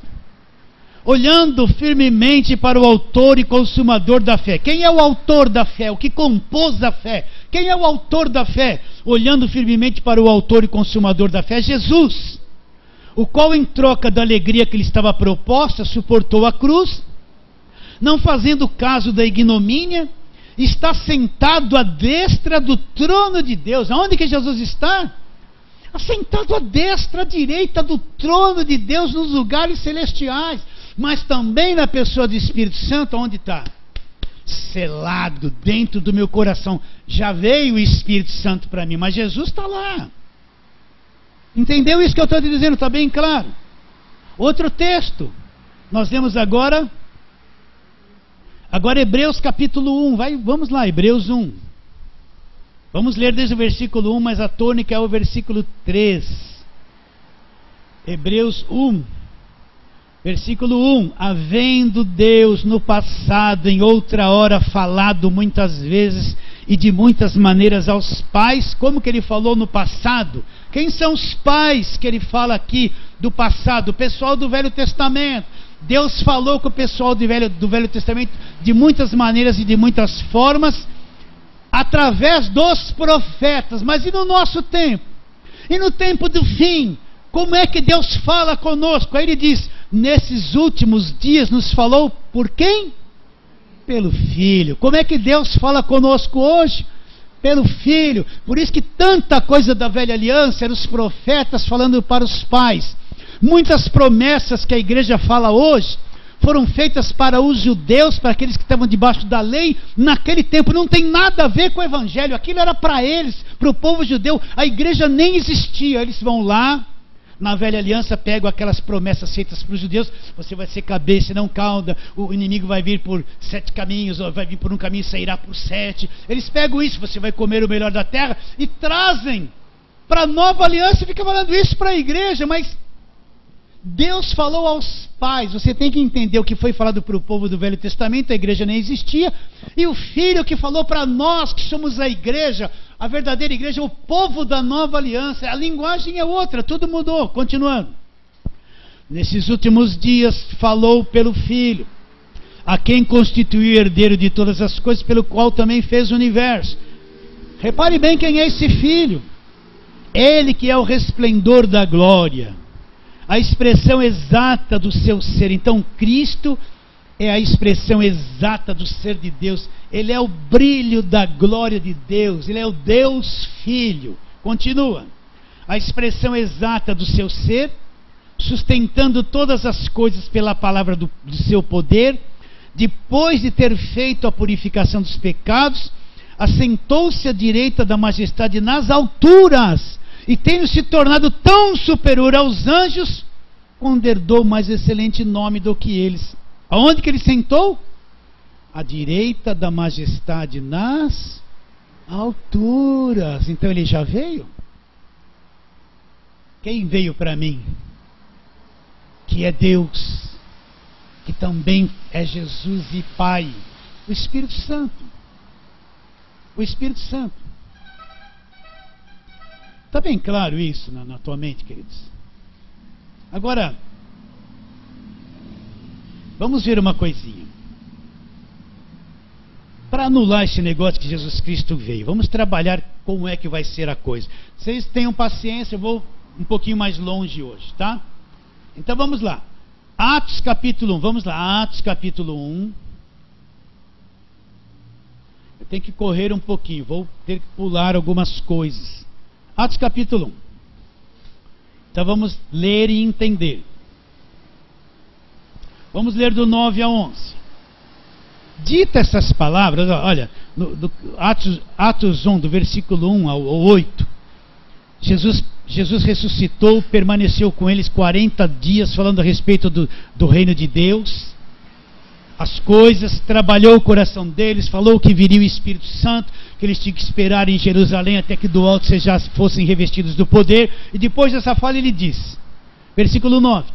olhando firmemente para o autor e consumador da fé. Quem é o autor da fé? O que compôs a fé? Quem é o autor da fé? Olhando firmemente para o autor e consumador da fé, Jesus, o qual em troca da alegria que lhe estava proposta, suportou a cruz, não fazendo caso da ignomínia, está sentado à destra do trono de Deus. Aonde que Jesus está? Assentado à destra, à direita do trono de Deus nos lugares celestiais, mas também na pessoa do Espírito Santo. Onde está? Selado dentro do meu coração. Já veio o Espírito Santo para mim, mas Jesus está lá. Entendeu isso que eu estou te dizendo? Está bem claro. Outro texto, nós lemos agora Hebreus capítulo 1, vamos lá, Hebreus 1. Vamos ler desde o versículo 1, mas a tônica é o versículo 3. Hebreus 1, versículo 1. Havendo Deus no passado, em outra hora, falado muitas vezes e de muitas maneiras aos pais, como que ele falou no passado? Quem são os pais que ele fala aqui do passado? O pessoal do Velho Testamento. Deus falou com o pessoal do Velho Testamento de muitas maneiras e de muitas formas, através dos profetas. Mas e no nosso tempo? E no tempo do fim? Como é que Deus fala conosco? Aí ele diz, nesses últimos dias nos falou por quem? Pelo Filho. Como é que Deus fala conosco hoje? Pelo Filho. Por isso que tanta coisa da velha aliança eram os profetas falando para os pais. Muitas promessas que a igreja fala hoje foram feitas para os judeus, para aqueles que estavam debaixo da lei, naquele tempo. Não tem nada a ver com o evangelho, aquilo era para eles, para o povo judeu. A igreja nem existia. Eles vão lá, na velha aliança, pegam aquelas promessas feitas para os judeus: você vai ser cabeça e não cauda, o inimigo vai vir por 7 caminhos, ou vai vir por um caminho e sairá por 7. Eles pegam isso, você vai comer o melhor da terra, e trazem para a nova aliança e ficam falando isso para a igreja. Mas Deus falou aos pais. Você tem que entender o que foi falado para o povo do Velho Testamento, a igreja nem existia, e o Filho que falou para nós que somos a igreja, a verdadeira igreja, o povo da nova aliança. A linguagem é outra, tudo mudou. Continuando, nesses últimos dias falou pelo Filho, a quem constituiu herdeiro de todas as coisas, pelo qual também fez o universo. Repare bem quem é esse Filho. Ele que é o resplendor da glória, a expressão exata do seu ser. Então Cristo é a expressão exata do ser de Deus. Ele é o brilho da glória de Deus. Ele é o Deus Filho. Continua. A expressão exata do seu ser, sustentando todas as coisas pela palavra do seu poder. Depois de ter feito a purificação dos pecados, assentou-se à direita da majestade nas alturas, e tendo se tornado tão superior aos anjos, herdou mais excelente nome do que eles. Aonde que ele sentou? À direita da majestade nas alturas. Então ele já veio? Quem veio para mim? Que é Deus, que também é Jesus e Pai. O Espírito Santo. O Espírito Santo. Está bem claro isso na tua mente, queridos? Agora, vamos ver uma coisinha. Para anular esse negócio que Jesus Cristo veio, vamos trabalhar como é que vai ser a coisa. Vocês tenham paciência, eu vou um pouquinho mais longe hoje, tá? Então vamos lá. Atos capítulo 1, vamos lá, Atos capítulo 1. Eu tenho que correr um pouquinho, vou ter que pular algumas coisas. Atos capítulo 1. Então vamos ler e entender. Vamos ler do 9 a 11. Dita essas palavras, olha, Atos 1, do versículo 1 ao 8. Jesus ressuscitou, permaneceu com eles 40 dias falando a respeito do reino de Deus, as coisas, trabalhou o coração deles, falou que viria o Espírito Santo, que eles tinham que esperar em Jerusalém até que do alto já fossem revestidos do poder. E depois dessa fala ele diz, versículo 9: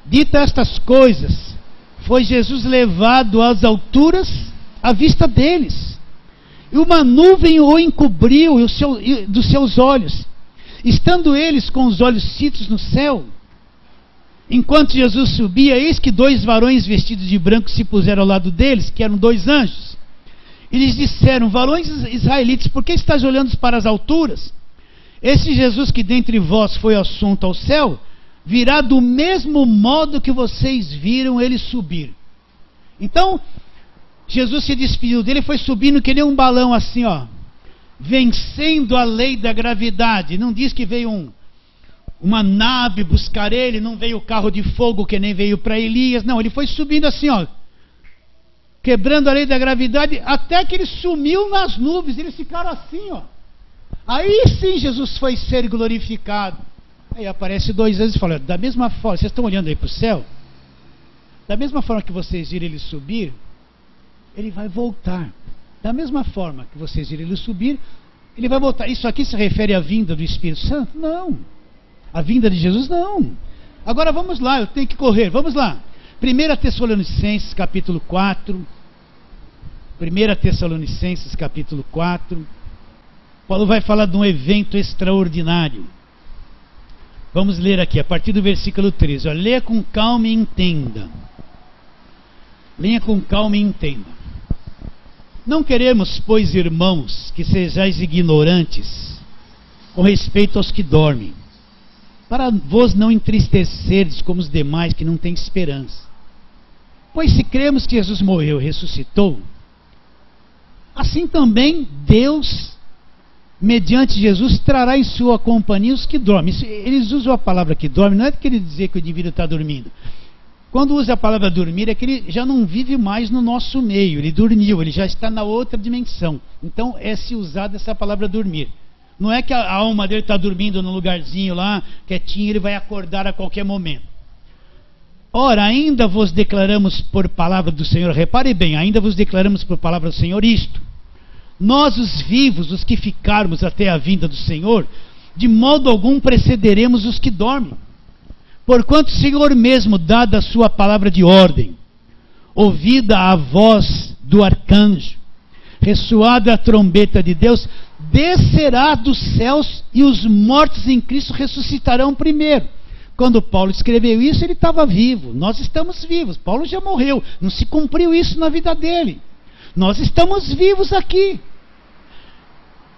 dita estas coisas, foi Jesus levado às alturas à vista deles, e uma nuvem o encobriu dos seus olhos. Estando eles com os olhos fitos no céu, enquanto Jesus subia, eis que 2 varões vestidos de branco se puseram ao lado deles, que eram 2 anjos. E lhes disseram: varões israelitas, por que estáis olhando para as alturas? Esse Jesus que dentre vós foi assunto ao céu, virá do mesmo modo que vocês viram ele subir. Então, Jesus se despediu dele e foi subindo que nem um balão assim, ó, vencendo a lei da gravidade. Não diz que veio uma nave buscar ele, não veio o carro de fogo que nem veio para Elias. Não, ele foi subindo assim, ó, quebrando a lei da gravidade, até que ele sumiu nas nuvens. Eles ficaram assim, ó. Aí sim Jesus foi ser glorificado. Aí aparece 2 anjos e fala: da mesma forma, vocês estão olhando aí para o céu? Da mesma forma que vocês viram ele subir, ele vai voltar. Da mesma forma que vocês viram ele subir, ele vai voltar. Isso aqui se refere à vinda do Espírito Santo? Não. A vinda de Jesus? Não. Agora vamos lá, eu tenho que correr. Vamos lá. 1 Tessalonicenses capítulo 4. 1 Tessalonicenses capítulo 4. Paulo vai falar de um evento extraordinário. Vamos ler aqui, a partir do versículo 13. Olha, leia com calma e entenda. Leia com calma e entenda. Não queremos, pois, irmãos, que sejais ignorantes com respeito aos que dormem, para vos não entristecerdes como os demais que não têm esperança. Pois se cremos que Jesus morreu e ressuscitou, assim também Deus, mediante Jesus, trará em sua companhia os que dormem. Eles usam a palavra que dorme, não é que ele dizer que o indivíduo está dormindo. Quando usa a palavra dormir, é que ele já não vive mais no nosso meio. Ele dormiu, ele já está na outra dimensão. Então é se usada essa palavra dormir. Não é que a alma dele está dormindo num lugarzinho lá, quietinho, ele vai acordar a qualquer momento. Ora, ainda vos declaramos por palavra do Senhor, repare bem, ainda vos declaramos por palavra do Senhor isto: nós os vivos, os que ficarmos até a vinda do Senhor, de modo algum precederemos os que dormem. Porquanto o Senhor mesmo, dada a sua palavra de ordem, ouvida a voz do arcanjo, ressoada a trombeta de Deus, descerá dos céus e os mortos em Cristo ressuscitarão primeiro. Quando Paulo escreveu isso, ele estava vivo. Nós estamos vivos. Paulo já morreu. Não se cumpriu isso na vida dele. Nós estamos vivos aqui.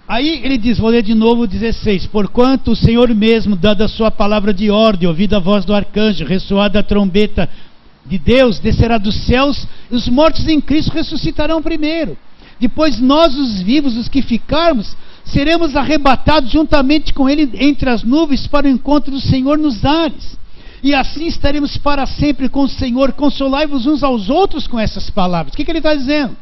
Aí ele diz, vou ler de novo o 16: porquanto o Senhor mesmo, dada a sua palavra de ordem, ouvida a voz do arcanjo, ressoada a trombeta de Deus, descerá dos céus, e os mortos em Cristo ressuscitarão primeiro. Depois nós, os vivos, os que ficarmos, seremos arrebatados juntamente com ele entre as nuvens para o encontro do Senhor nos ares. E assim estaremos para sempre com o Senhor. Consolai-vos uns aos outros com essas palavras. O que ele está dizendo?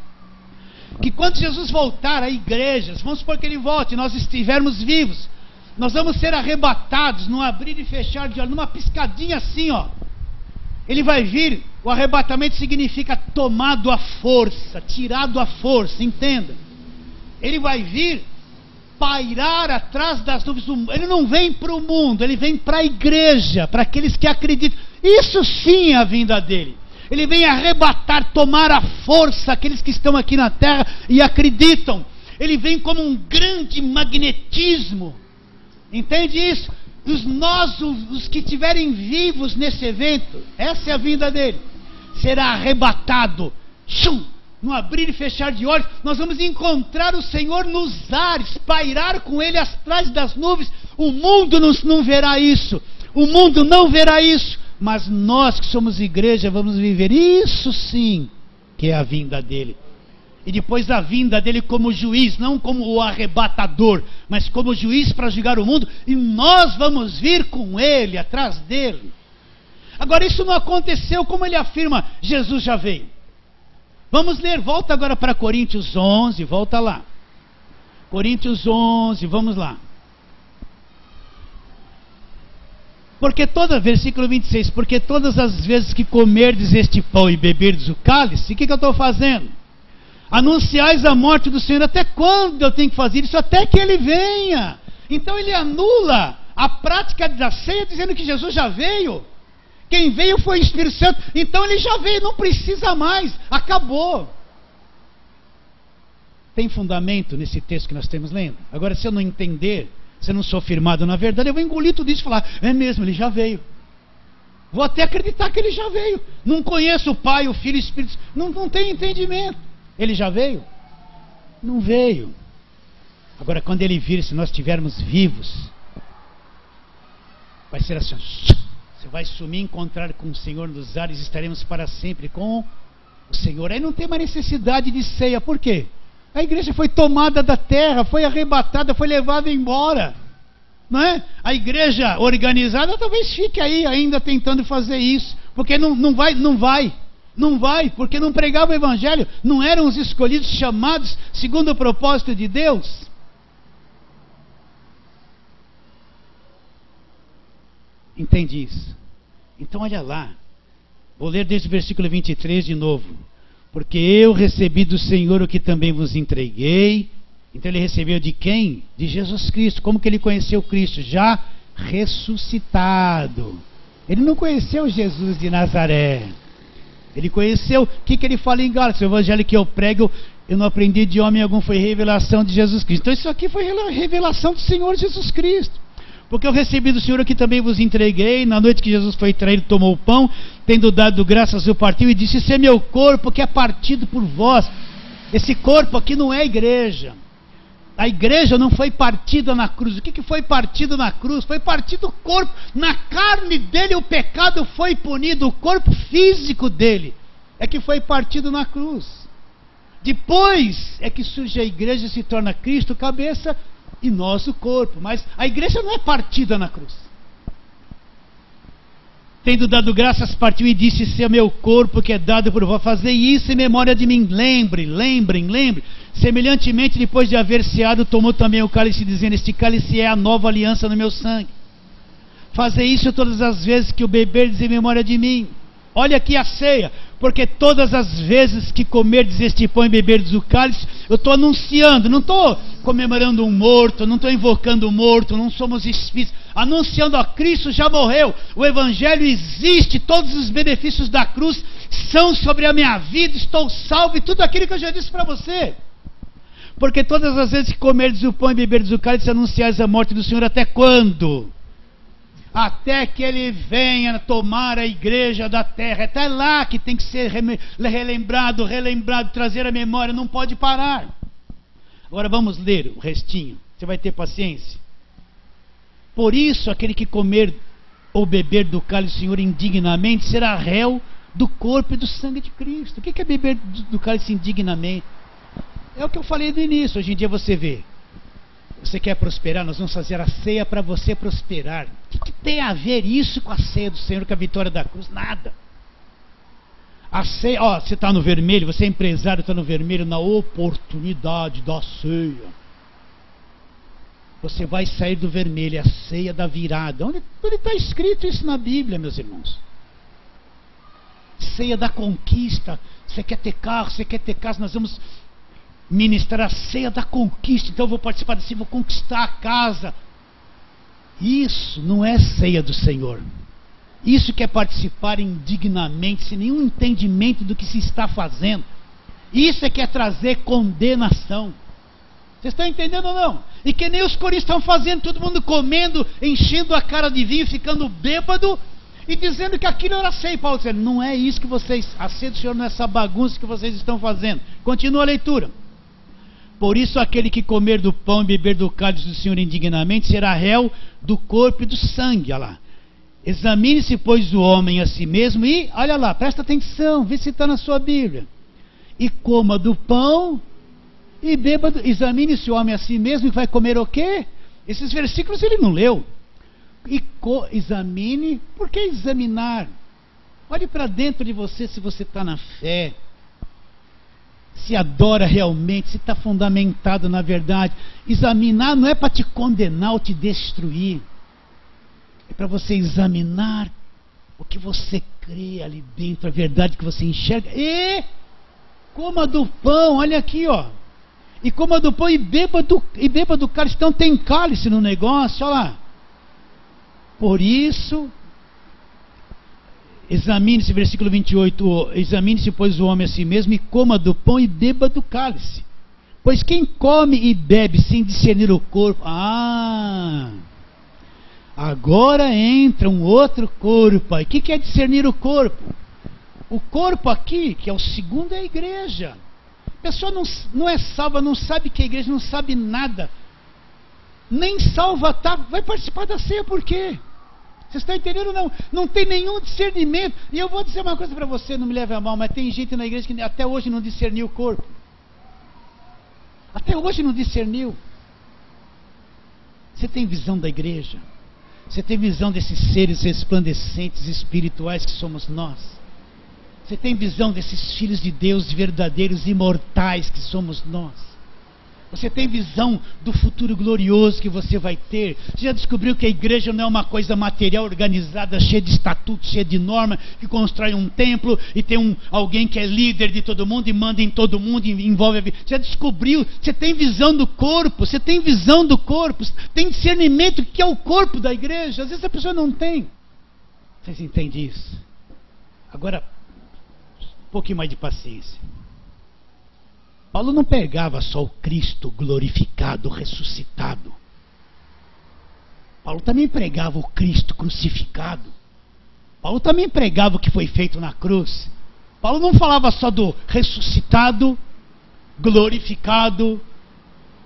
Que quando Jesus voltar a igrejas, vamos supor que ele volte, nós estivermos vivos, nós vamos ser arrebatados num abrir e fechar de olhos, numa piscadinha assim, ó. Ele vai vir, o arrebatamento significa tomado à força, tirado à força, entenda. Ele vai vir pairar atrás das nuvens do mundo. Ele não vem para o mundo, ele vem para a igreja, para aqueles que acreditam. Isso sim é a vinda dele. Ele vem arrebatar, tomar à força aqueles que estão aqui na terra e acreditam. Ele vem como um grande magnetismo. Entende isso? Os que estiverem vivos nesse evento, essa é a vinda dele, será arrebatado, no abrir e fechar de olhos. Nós vamos encontrar o Senhor nos ares, pairar com ele atrás das nuvens. O mundo não verá isso, o mundo não verá isso, mas nós que somos igreja vamos viver isso sim, que é a vinda dele. E depois a vinda dele como juiz, não como o arrebatador, mas como juiz para julgar o mundo, e nós vamos vir com ele, atrás dele. Agora isso não aconteceu como ele afirma, Jesus já veio. Vamos ler, volta agora para Coríntios 11, volta lá. Coríntios 11, vamos lá. versículo 26, porque todas as vezes que comerdes este pão e beberdes o cálice, o que eu estou fazendo? Anunciais a morte do Senhor. Até quando eu tenho que fazer isso? Até que Ele venha. Então ele anula a prática da ceia, dizendo que Jesus já veio. Quem veio foi o Espírito Santo. Então ele já veio, não precisa mais. Acabou. Tem fundamento nesse texto que nós estamos lendo? Agora, se eu não entender, se eu não sou firmado na verdade, eu vou engolir tudo isso e falar, é mesmo, Ele já veio. Vou até acreditar que Ele já veio. Não conheço o Pai, o Filho e o Espírito Santo. Não tenho entendimento. Ele já veio? Não veio. Agora, quando Ele vir, se nós estivermos vivos, vai ser assim, você vai sumir, encontrar com o Senhor nos ares, estaremos para sempre com o Senhor. Aí não tem mais necessidade de ceia. Por quê? A igreja foi tomada da terra, foi arrebatada, foi levada embora. Não é? A igreja organizada talvez fique aí ainda tentando fazer isso, porque não vai, porque não pregava o evangelho, não eram os escolhidos, chamados segundo o propósito de Deus. Entende isso? Então olha lá, vou ler desde o versículo 23 de novo. Porque eu recebi do Senhor o que também vos entreguei. Então ele recebeu de quem? De Jesus Cristo. Como que ele conheceu Cristo? Já ressuscitado. Ele não conheceu Jesus de Nazaré. Ele conheceu, o que ele fala em Gálatas? O evangelho que eu prego, eu não aprendi de homem algum, foi revelação de Jesus Cristo. Então isso aqui foi revelação do Senhor Jesus Cristo. Porque eu recebi do Senhor que também vos entreguei. Na noite que Jesus foi traído, tomou o pão, tendo dado graças, o partiu e disse, esse é meu corpo que é partido por vós. Esse corpo aqui não é igreja. A igreja não foi partida na cruz. O que foi partido na cruz? Foi partido o corpo. Na carne dele o pecado foi punido. O corpo físico dele é que foi partido na cruz. Depois é que surge a igreja e se torna Cristo cabeça e nós o corpo. Mas a igreja não é partida na cruz. Tendo dado graças, partiu e disse, esse é meu corpo que é dado por vós, fazei isso em memória de mim. Lembrem. Semelhantemente, depois de haver ceado, tomou também o cálice, dizendo, este cálice é a nova aliança no meu sangue. Fazei isso todas as vezes que o beberdes em memória de mim. Olha aqui a ceia, porque todas as vezes que comerdes este pão e beberdes o cálice, eu estou anunciando, não estou comemorando um morto, não estou invocando um morto, não somos espíritos, anunciando, ó, Cristo já morreu, o evangelho existe, todos os benefícios da cruz são sobre a minha vida, estou salvo, e tudo aquilo que eu já disse para você. Porque todas as vezes que comerdes o pão e beberdes o cálice, anunciais a morte do Senhor, até quando? Até que Ele venha tomar a igreja da terra. Até lá que tem que ser relembrado, trazer a memória, não pode parar. Agora vamos ler o restinho, você vai ter paciência. Por isso, aquele que comer ou beber do cálice do Senhor indignamente, será réu do corpo e do sangue de Cristo. O que é beber do cálice indignamente? É o que eu falei no início. Hoje em dia você vê, você quer prosperar, nós vamos fazer a ceia para você prosperar. O que tem a ver isso com a ceia do Senhor, com a vitória da cruz? Nada. A ceia, ó, você está no vermelho, você é empresário, está no vermelho, na oportunidade da ceia. Você vai sair do vermelho, é a ceia da virada. Onde está escrito isso na Bíblia, meus irmãos? Ceia da conquista. Você quer ter carro, você quer ter casa, nós vamos ministrar a ceia da conquista. Então eu vou participar desse, vou conquistar a casa. Isso não é ceia do Senhor. Isso que é participar indignamente, sem nenhum entendimento do que se está fazendo. Isso é que é trazer condenação. Vocês estão entendendo ou não? E que nem os coristas estão fazendo, todo mundo comendo, enchendo a cara de vinho, ficando bêbado e dizendo que aquilo era ceia. Paulo dizendo, não é isso que vocês, a ceia do Senhor não é essa bagunça que vocês estão fazendo. Continua a leitura. Por isso aquele que comer do pão e beber do cálice do Senhor indignamente será réu do corpo e do sangue. Olha lá. Examine-se, pois, o homem a si mesmo e, olha lá, presta atenção, vê se está na sua Bíblia. E coma do pão e beba, examine-se o homem a si mesmo e vai comer o quê? Esses versículos ele não leu. E examine, por que examinar? Olhe para dentro de você se você está na fé, se adora realmente, se está fundamentado na verdade. Examinar não é para te condenar ou te destruir. É para você examinar o que você crê ali dentro, a verdade que você enxerga. E coma do pão, olha aqui, ó. E coma do pão e beba do cálice. Então tem cálice no negócio, olha lá. Por isso, examine-se, versículo 28, examine-se, pois, o homem a si mesmo, e coma do pão e beba do cálice. Pois quem come e bebe sem discernir o corpo... agora entra um outro corpo. O que é discernir o corpo? O corpo aqui, que é o segundo, é a igreja. A pessoa não é salva, não sabe que é igreja, não sabe nada. Nem salva tá, vai participar da ceia, por quê? Você está entendendo? Não tem nenhum discernimento. E eu vou dizer uma coisa para você, não me leve a mal, mas tem gente na igreja que até hoje não discerniu o corpo. Até hoje não discerniu. Você tem visão da igreja? Você tem visão desses seres resplandecentes espirituais que somos nós? Você tem visão desses filhos de Deus verdadeiros, imortais que somos nós? Você tem visão do futuro glorioso que você vai ter? Você já descobriu que a igreja não é uma coisa material organizada, cheia de estatutos, cheia de normas, que constrói um templo e tem alguém que é líder de todo mundo e manda em todo mundo e envolve a vida? Você já descobriu? Você tem visão do corpo? Você tem visão do corpo? Tem discernimento do que é o corpo da igreja? Às vezes a pessoa não tem. Vocês entendem isso? Agora, um pouquinho mais de paciência. Paulo não pregava só o Cristo glorificado, ressuscitado. Paulo também pregava o Cristo crucificado. Paulo também pregava o que foi feito na cruz. Paulo não falava só do ressuscitado, glorificado.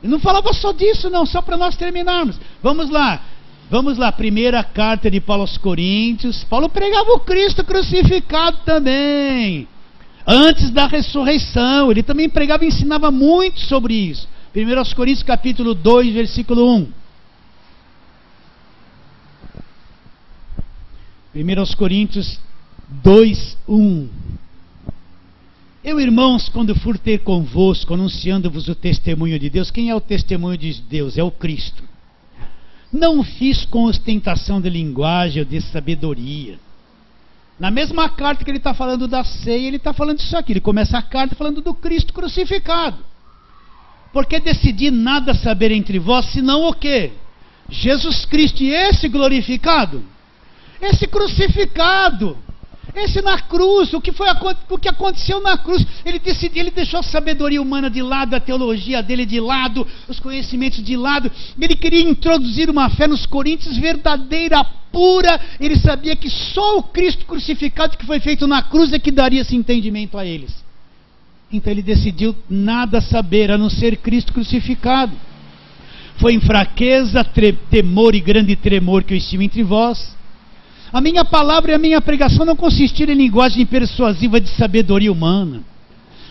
Ele não falava só disso, não, só para nós terminarmos. Vamos lá, primeira carta de Paulo aos Coríntios. Paulo pregava o Cristo crucificado também. Antes da ressurreição, ele também pregava e ensinava muito sobre isso. 1 Coríntios capítulo 2, versículo 1. 1 Coríntios 2, 1. Eu, irmãos, quando for ter convosco, anunciando-vos o testemunho de Deus, quem é o testemunho de Deus? É o Cristo. Não fiz com ostentação de linguagem ou de sabedoria. Na mesma carta que ele está falando da ceia, ele está falando disso aqui. Ele começa a carta falando do Cristo crucificado. Porque decidi nada saber entre vós, senão o quê? Jesus Cristo, e esse glorificado, esse crucificado, esse na cruz, o que aconteceu na cruz. Ele decidiu, ele deixou a sabedoria humana de lado, a teologia dele de lado, os conhecimentos de lado. Ele queria introduzir uma fé nos coríntios verdadeira, pura. Ele sabia que só o Cristo crucificado que foi feito na cruz é que daria esse entendimento a eles. Então ele decidiu nada saber a não ser Cristo crucificado. Foi em fraqueza, temor e grande tremor que eu estive entre vós. A minha palavra e a minha pregação não consistiram em linguagem persuasiva de sabedoria humana,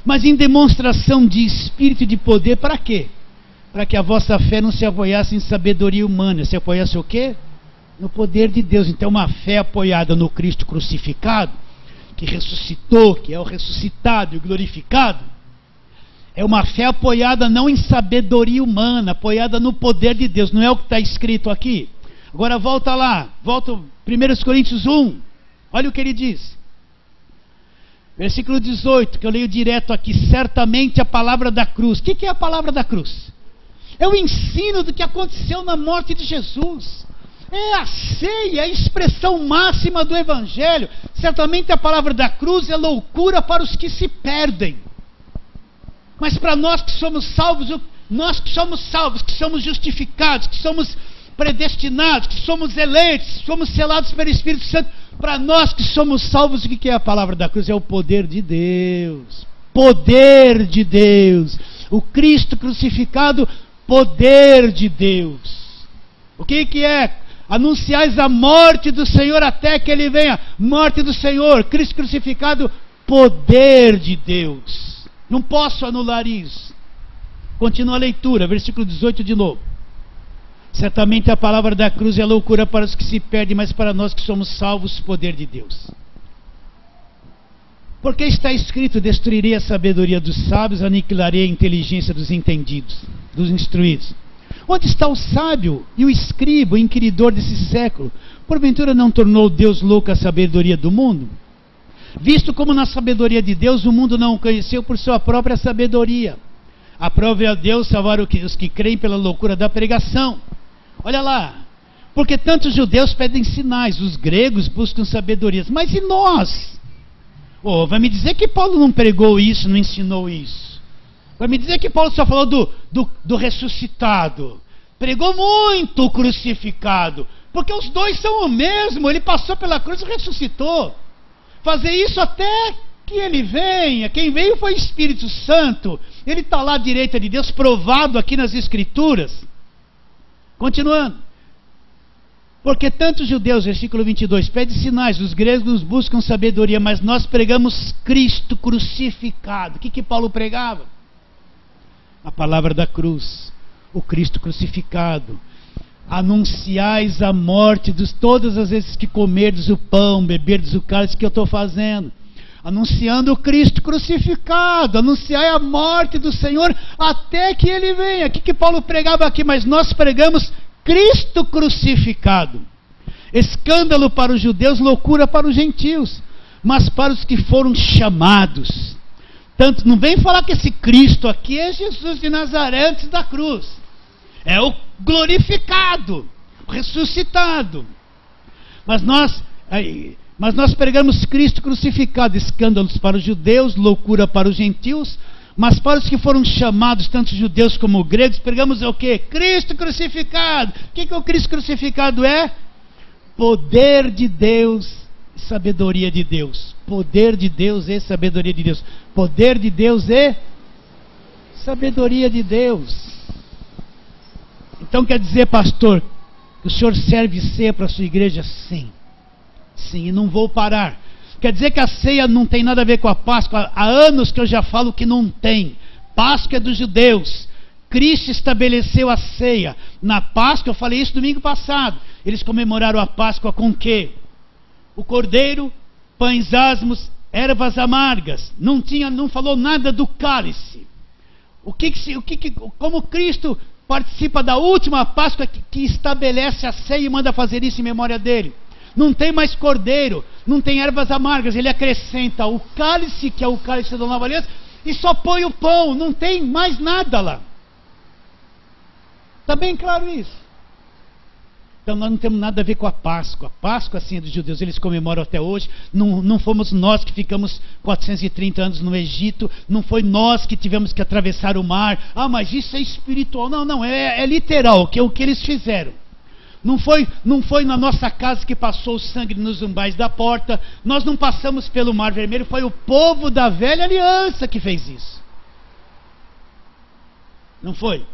mas em demonstração de espírito e de poder. Para quê? Para que a vossa fé não se apoiasse em sabedoria humana, se apoiasse o quê? No poder de Deus. Então uma fé apoiada no Cristo crucificado, que ressuscitou, que é o ressuscitado e o glorificado, é uma fé apoiada não em sabedoria humana, apoiada no poder de Deus. Não é o que está escrito aqui? Agora volta lá, volta 1 Coríntios 1, olha o que ele diz. Versículo 18, que eu leio direto aqui. Certamente a palavra da cruz. O que é a palavra da cruz? É o ensino do que aconteceu na morte de Jesus. É a ceia, a expressão máxima do Evangelho. Certamente a palavra da cruz é loucura para os que se perdem. Mas para nós que somos salvos, que somos justificados, que somos predestinados, que somos eleitos, que somos selados pelo Espírito Santo, para nós que somos salvos, o que é a palavra da cruz? É o poder de Deus. Poder de Deus. O Cristo crucificado, poder de Deus. O que é? Anunciais a morte do Senhor até que Ele venha. Morte do Senhor, Cristo crucificado, poder de Deus. Não posso anular isso. Continua a leitura, versículo 18 de novo. Certamente a palavra da cruz é loucura para os que se perdem, mas para nós que somos salvos, poder de Deus. Porque está escrito: destruirei a sabedoria dos sábios, aniquilarei a inteligência dos entendidos, dos instruídos. Onde está o sábio e o escriba, o inquiridor desse século? Porventura não tornou Deus louca a sabedoria do mundo? Visto como na sabedoria de Deus o mundo não o conheceu por sua própria sabedoria. Aprove a Deus salvar os que creem pela loucura da pregação. Olha lá. Porque tantos judeus pedem sinais, os gregos buscam sabedorias. Mas e nós? Oh, vai me dizer que Paulo não pregou isso, não ensinou isso? Vai me dizer que Paulo só falou do ressuscitado? Pregou muito o crucificado. Porque os dois são o mesmo. Ele passou pela cruz e ressuscitou. Fazer isso até que ele venha. Quem veio foi o Espírito Santo. Ele está lá à direita de Deus, provado aqui nas Escrituras. Continuando. Porque tantos judeus, versículo 22, pedem sinais, os gregos buscam sabedoria, mas nós pregamos Cristo crucificado. O que Paulo pregava? A palavra da cruz, o Cristo crucificado. Anunciais a morte de todas as vezes que comerdes o pão, beberdes o cálice, que eu estou fazendo. Anunciando o Cristo crucificado, anunciai a morte do Senhor até que Ele venha. O que Paulo pregava aqui? Mas nós pregamos Cristo crucificado. Escândalo para os judeus, loucura para os gentios. Mas para os que foram chamados. Tanto, não vem falar que esse Cristo aqui é Jesus de Nazaré antes da cruz. É o glorificado, o ressuscitado. Mas nós pregamos Cristo crucificado. Escândalos para os judeus, loucura para os gentios. Mas para os que foram chamados, tanto judeus como gregos, pregamos o quê? Cristo crucificado. O que o Cristo crucificado é? Poder de Deus e sabedoria de Deus. Poder de Deus e sabedoria de Deus. Poder de Deus e sabedoria de Deus. Então quer dizer, pastor, que o senhor serve ceia para a sua igreja? Sim. Sim, e não vou parar. Quer dizer que a ceia não tem nada a ver com a Páscoa? Há anos que eu já falo que não tem. Páscoa é dos judeus. Cristo estabeleceu a ceia. Na Páscoa, eu falei isso domingo passado. Eles comemoraram a Páscoa com o quê? O cordeiro, pães asmos, ervas amargas. Não falou nada do cálice. Como Cristo participa da última Páscoa que estabelece a ceia e manda fazer isso em memória dele. Não tem mais cordeiro, não tem ervas amargas, ele acrescenta o cálice, que é o cálice da nova aliança, e só põe o pão, não tem mais nada lá. Está bem claro isso? Então nós não temos nada a ver com a Páscoa. A Páscoa, assim, é dos judeus, eles comemoram até hoje. Não fomos nós que ficamos 430 anos no Egito, não foi nós que tivemos que atravessar o mar. Ah, mas isso é espiritual. Não, é literal, que é o que eles fizeram. Não foi na nossa casa que passou o sangue nos umbrais da porta. Nós não passamos pelo Mar Vermelho. Foi o povo da velha aliança que fez isso. Não foi?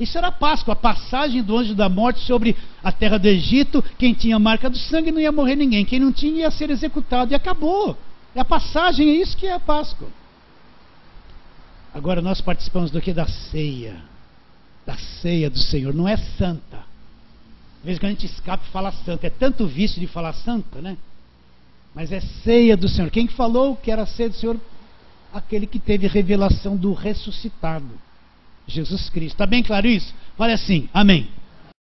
Isso era a Páscoa, a passagem do anjo da morte sobre a terra do Egito. Quem tinha a marca do sangue não ia morrer ninguém. Quem não tinha ia ser executado. E acabou. É a passagem, é isso que é a Páscoa. Agora nós participamos do que? Da ceia. Da ceia do Senhor. Não é santa. Às vezes que a gente escapa e fala santa. É tanto vício de falar santa, né? Mas é ceia do Senhor. Quem que falou que era ceia do Senhor? Aquele que teve revelação do ressuscitado. Jesus Cristo. Está bem claro isso? Fale assim, amém.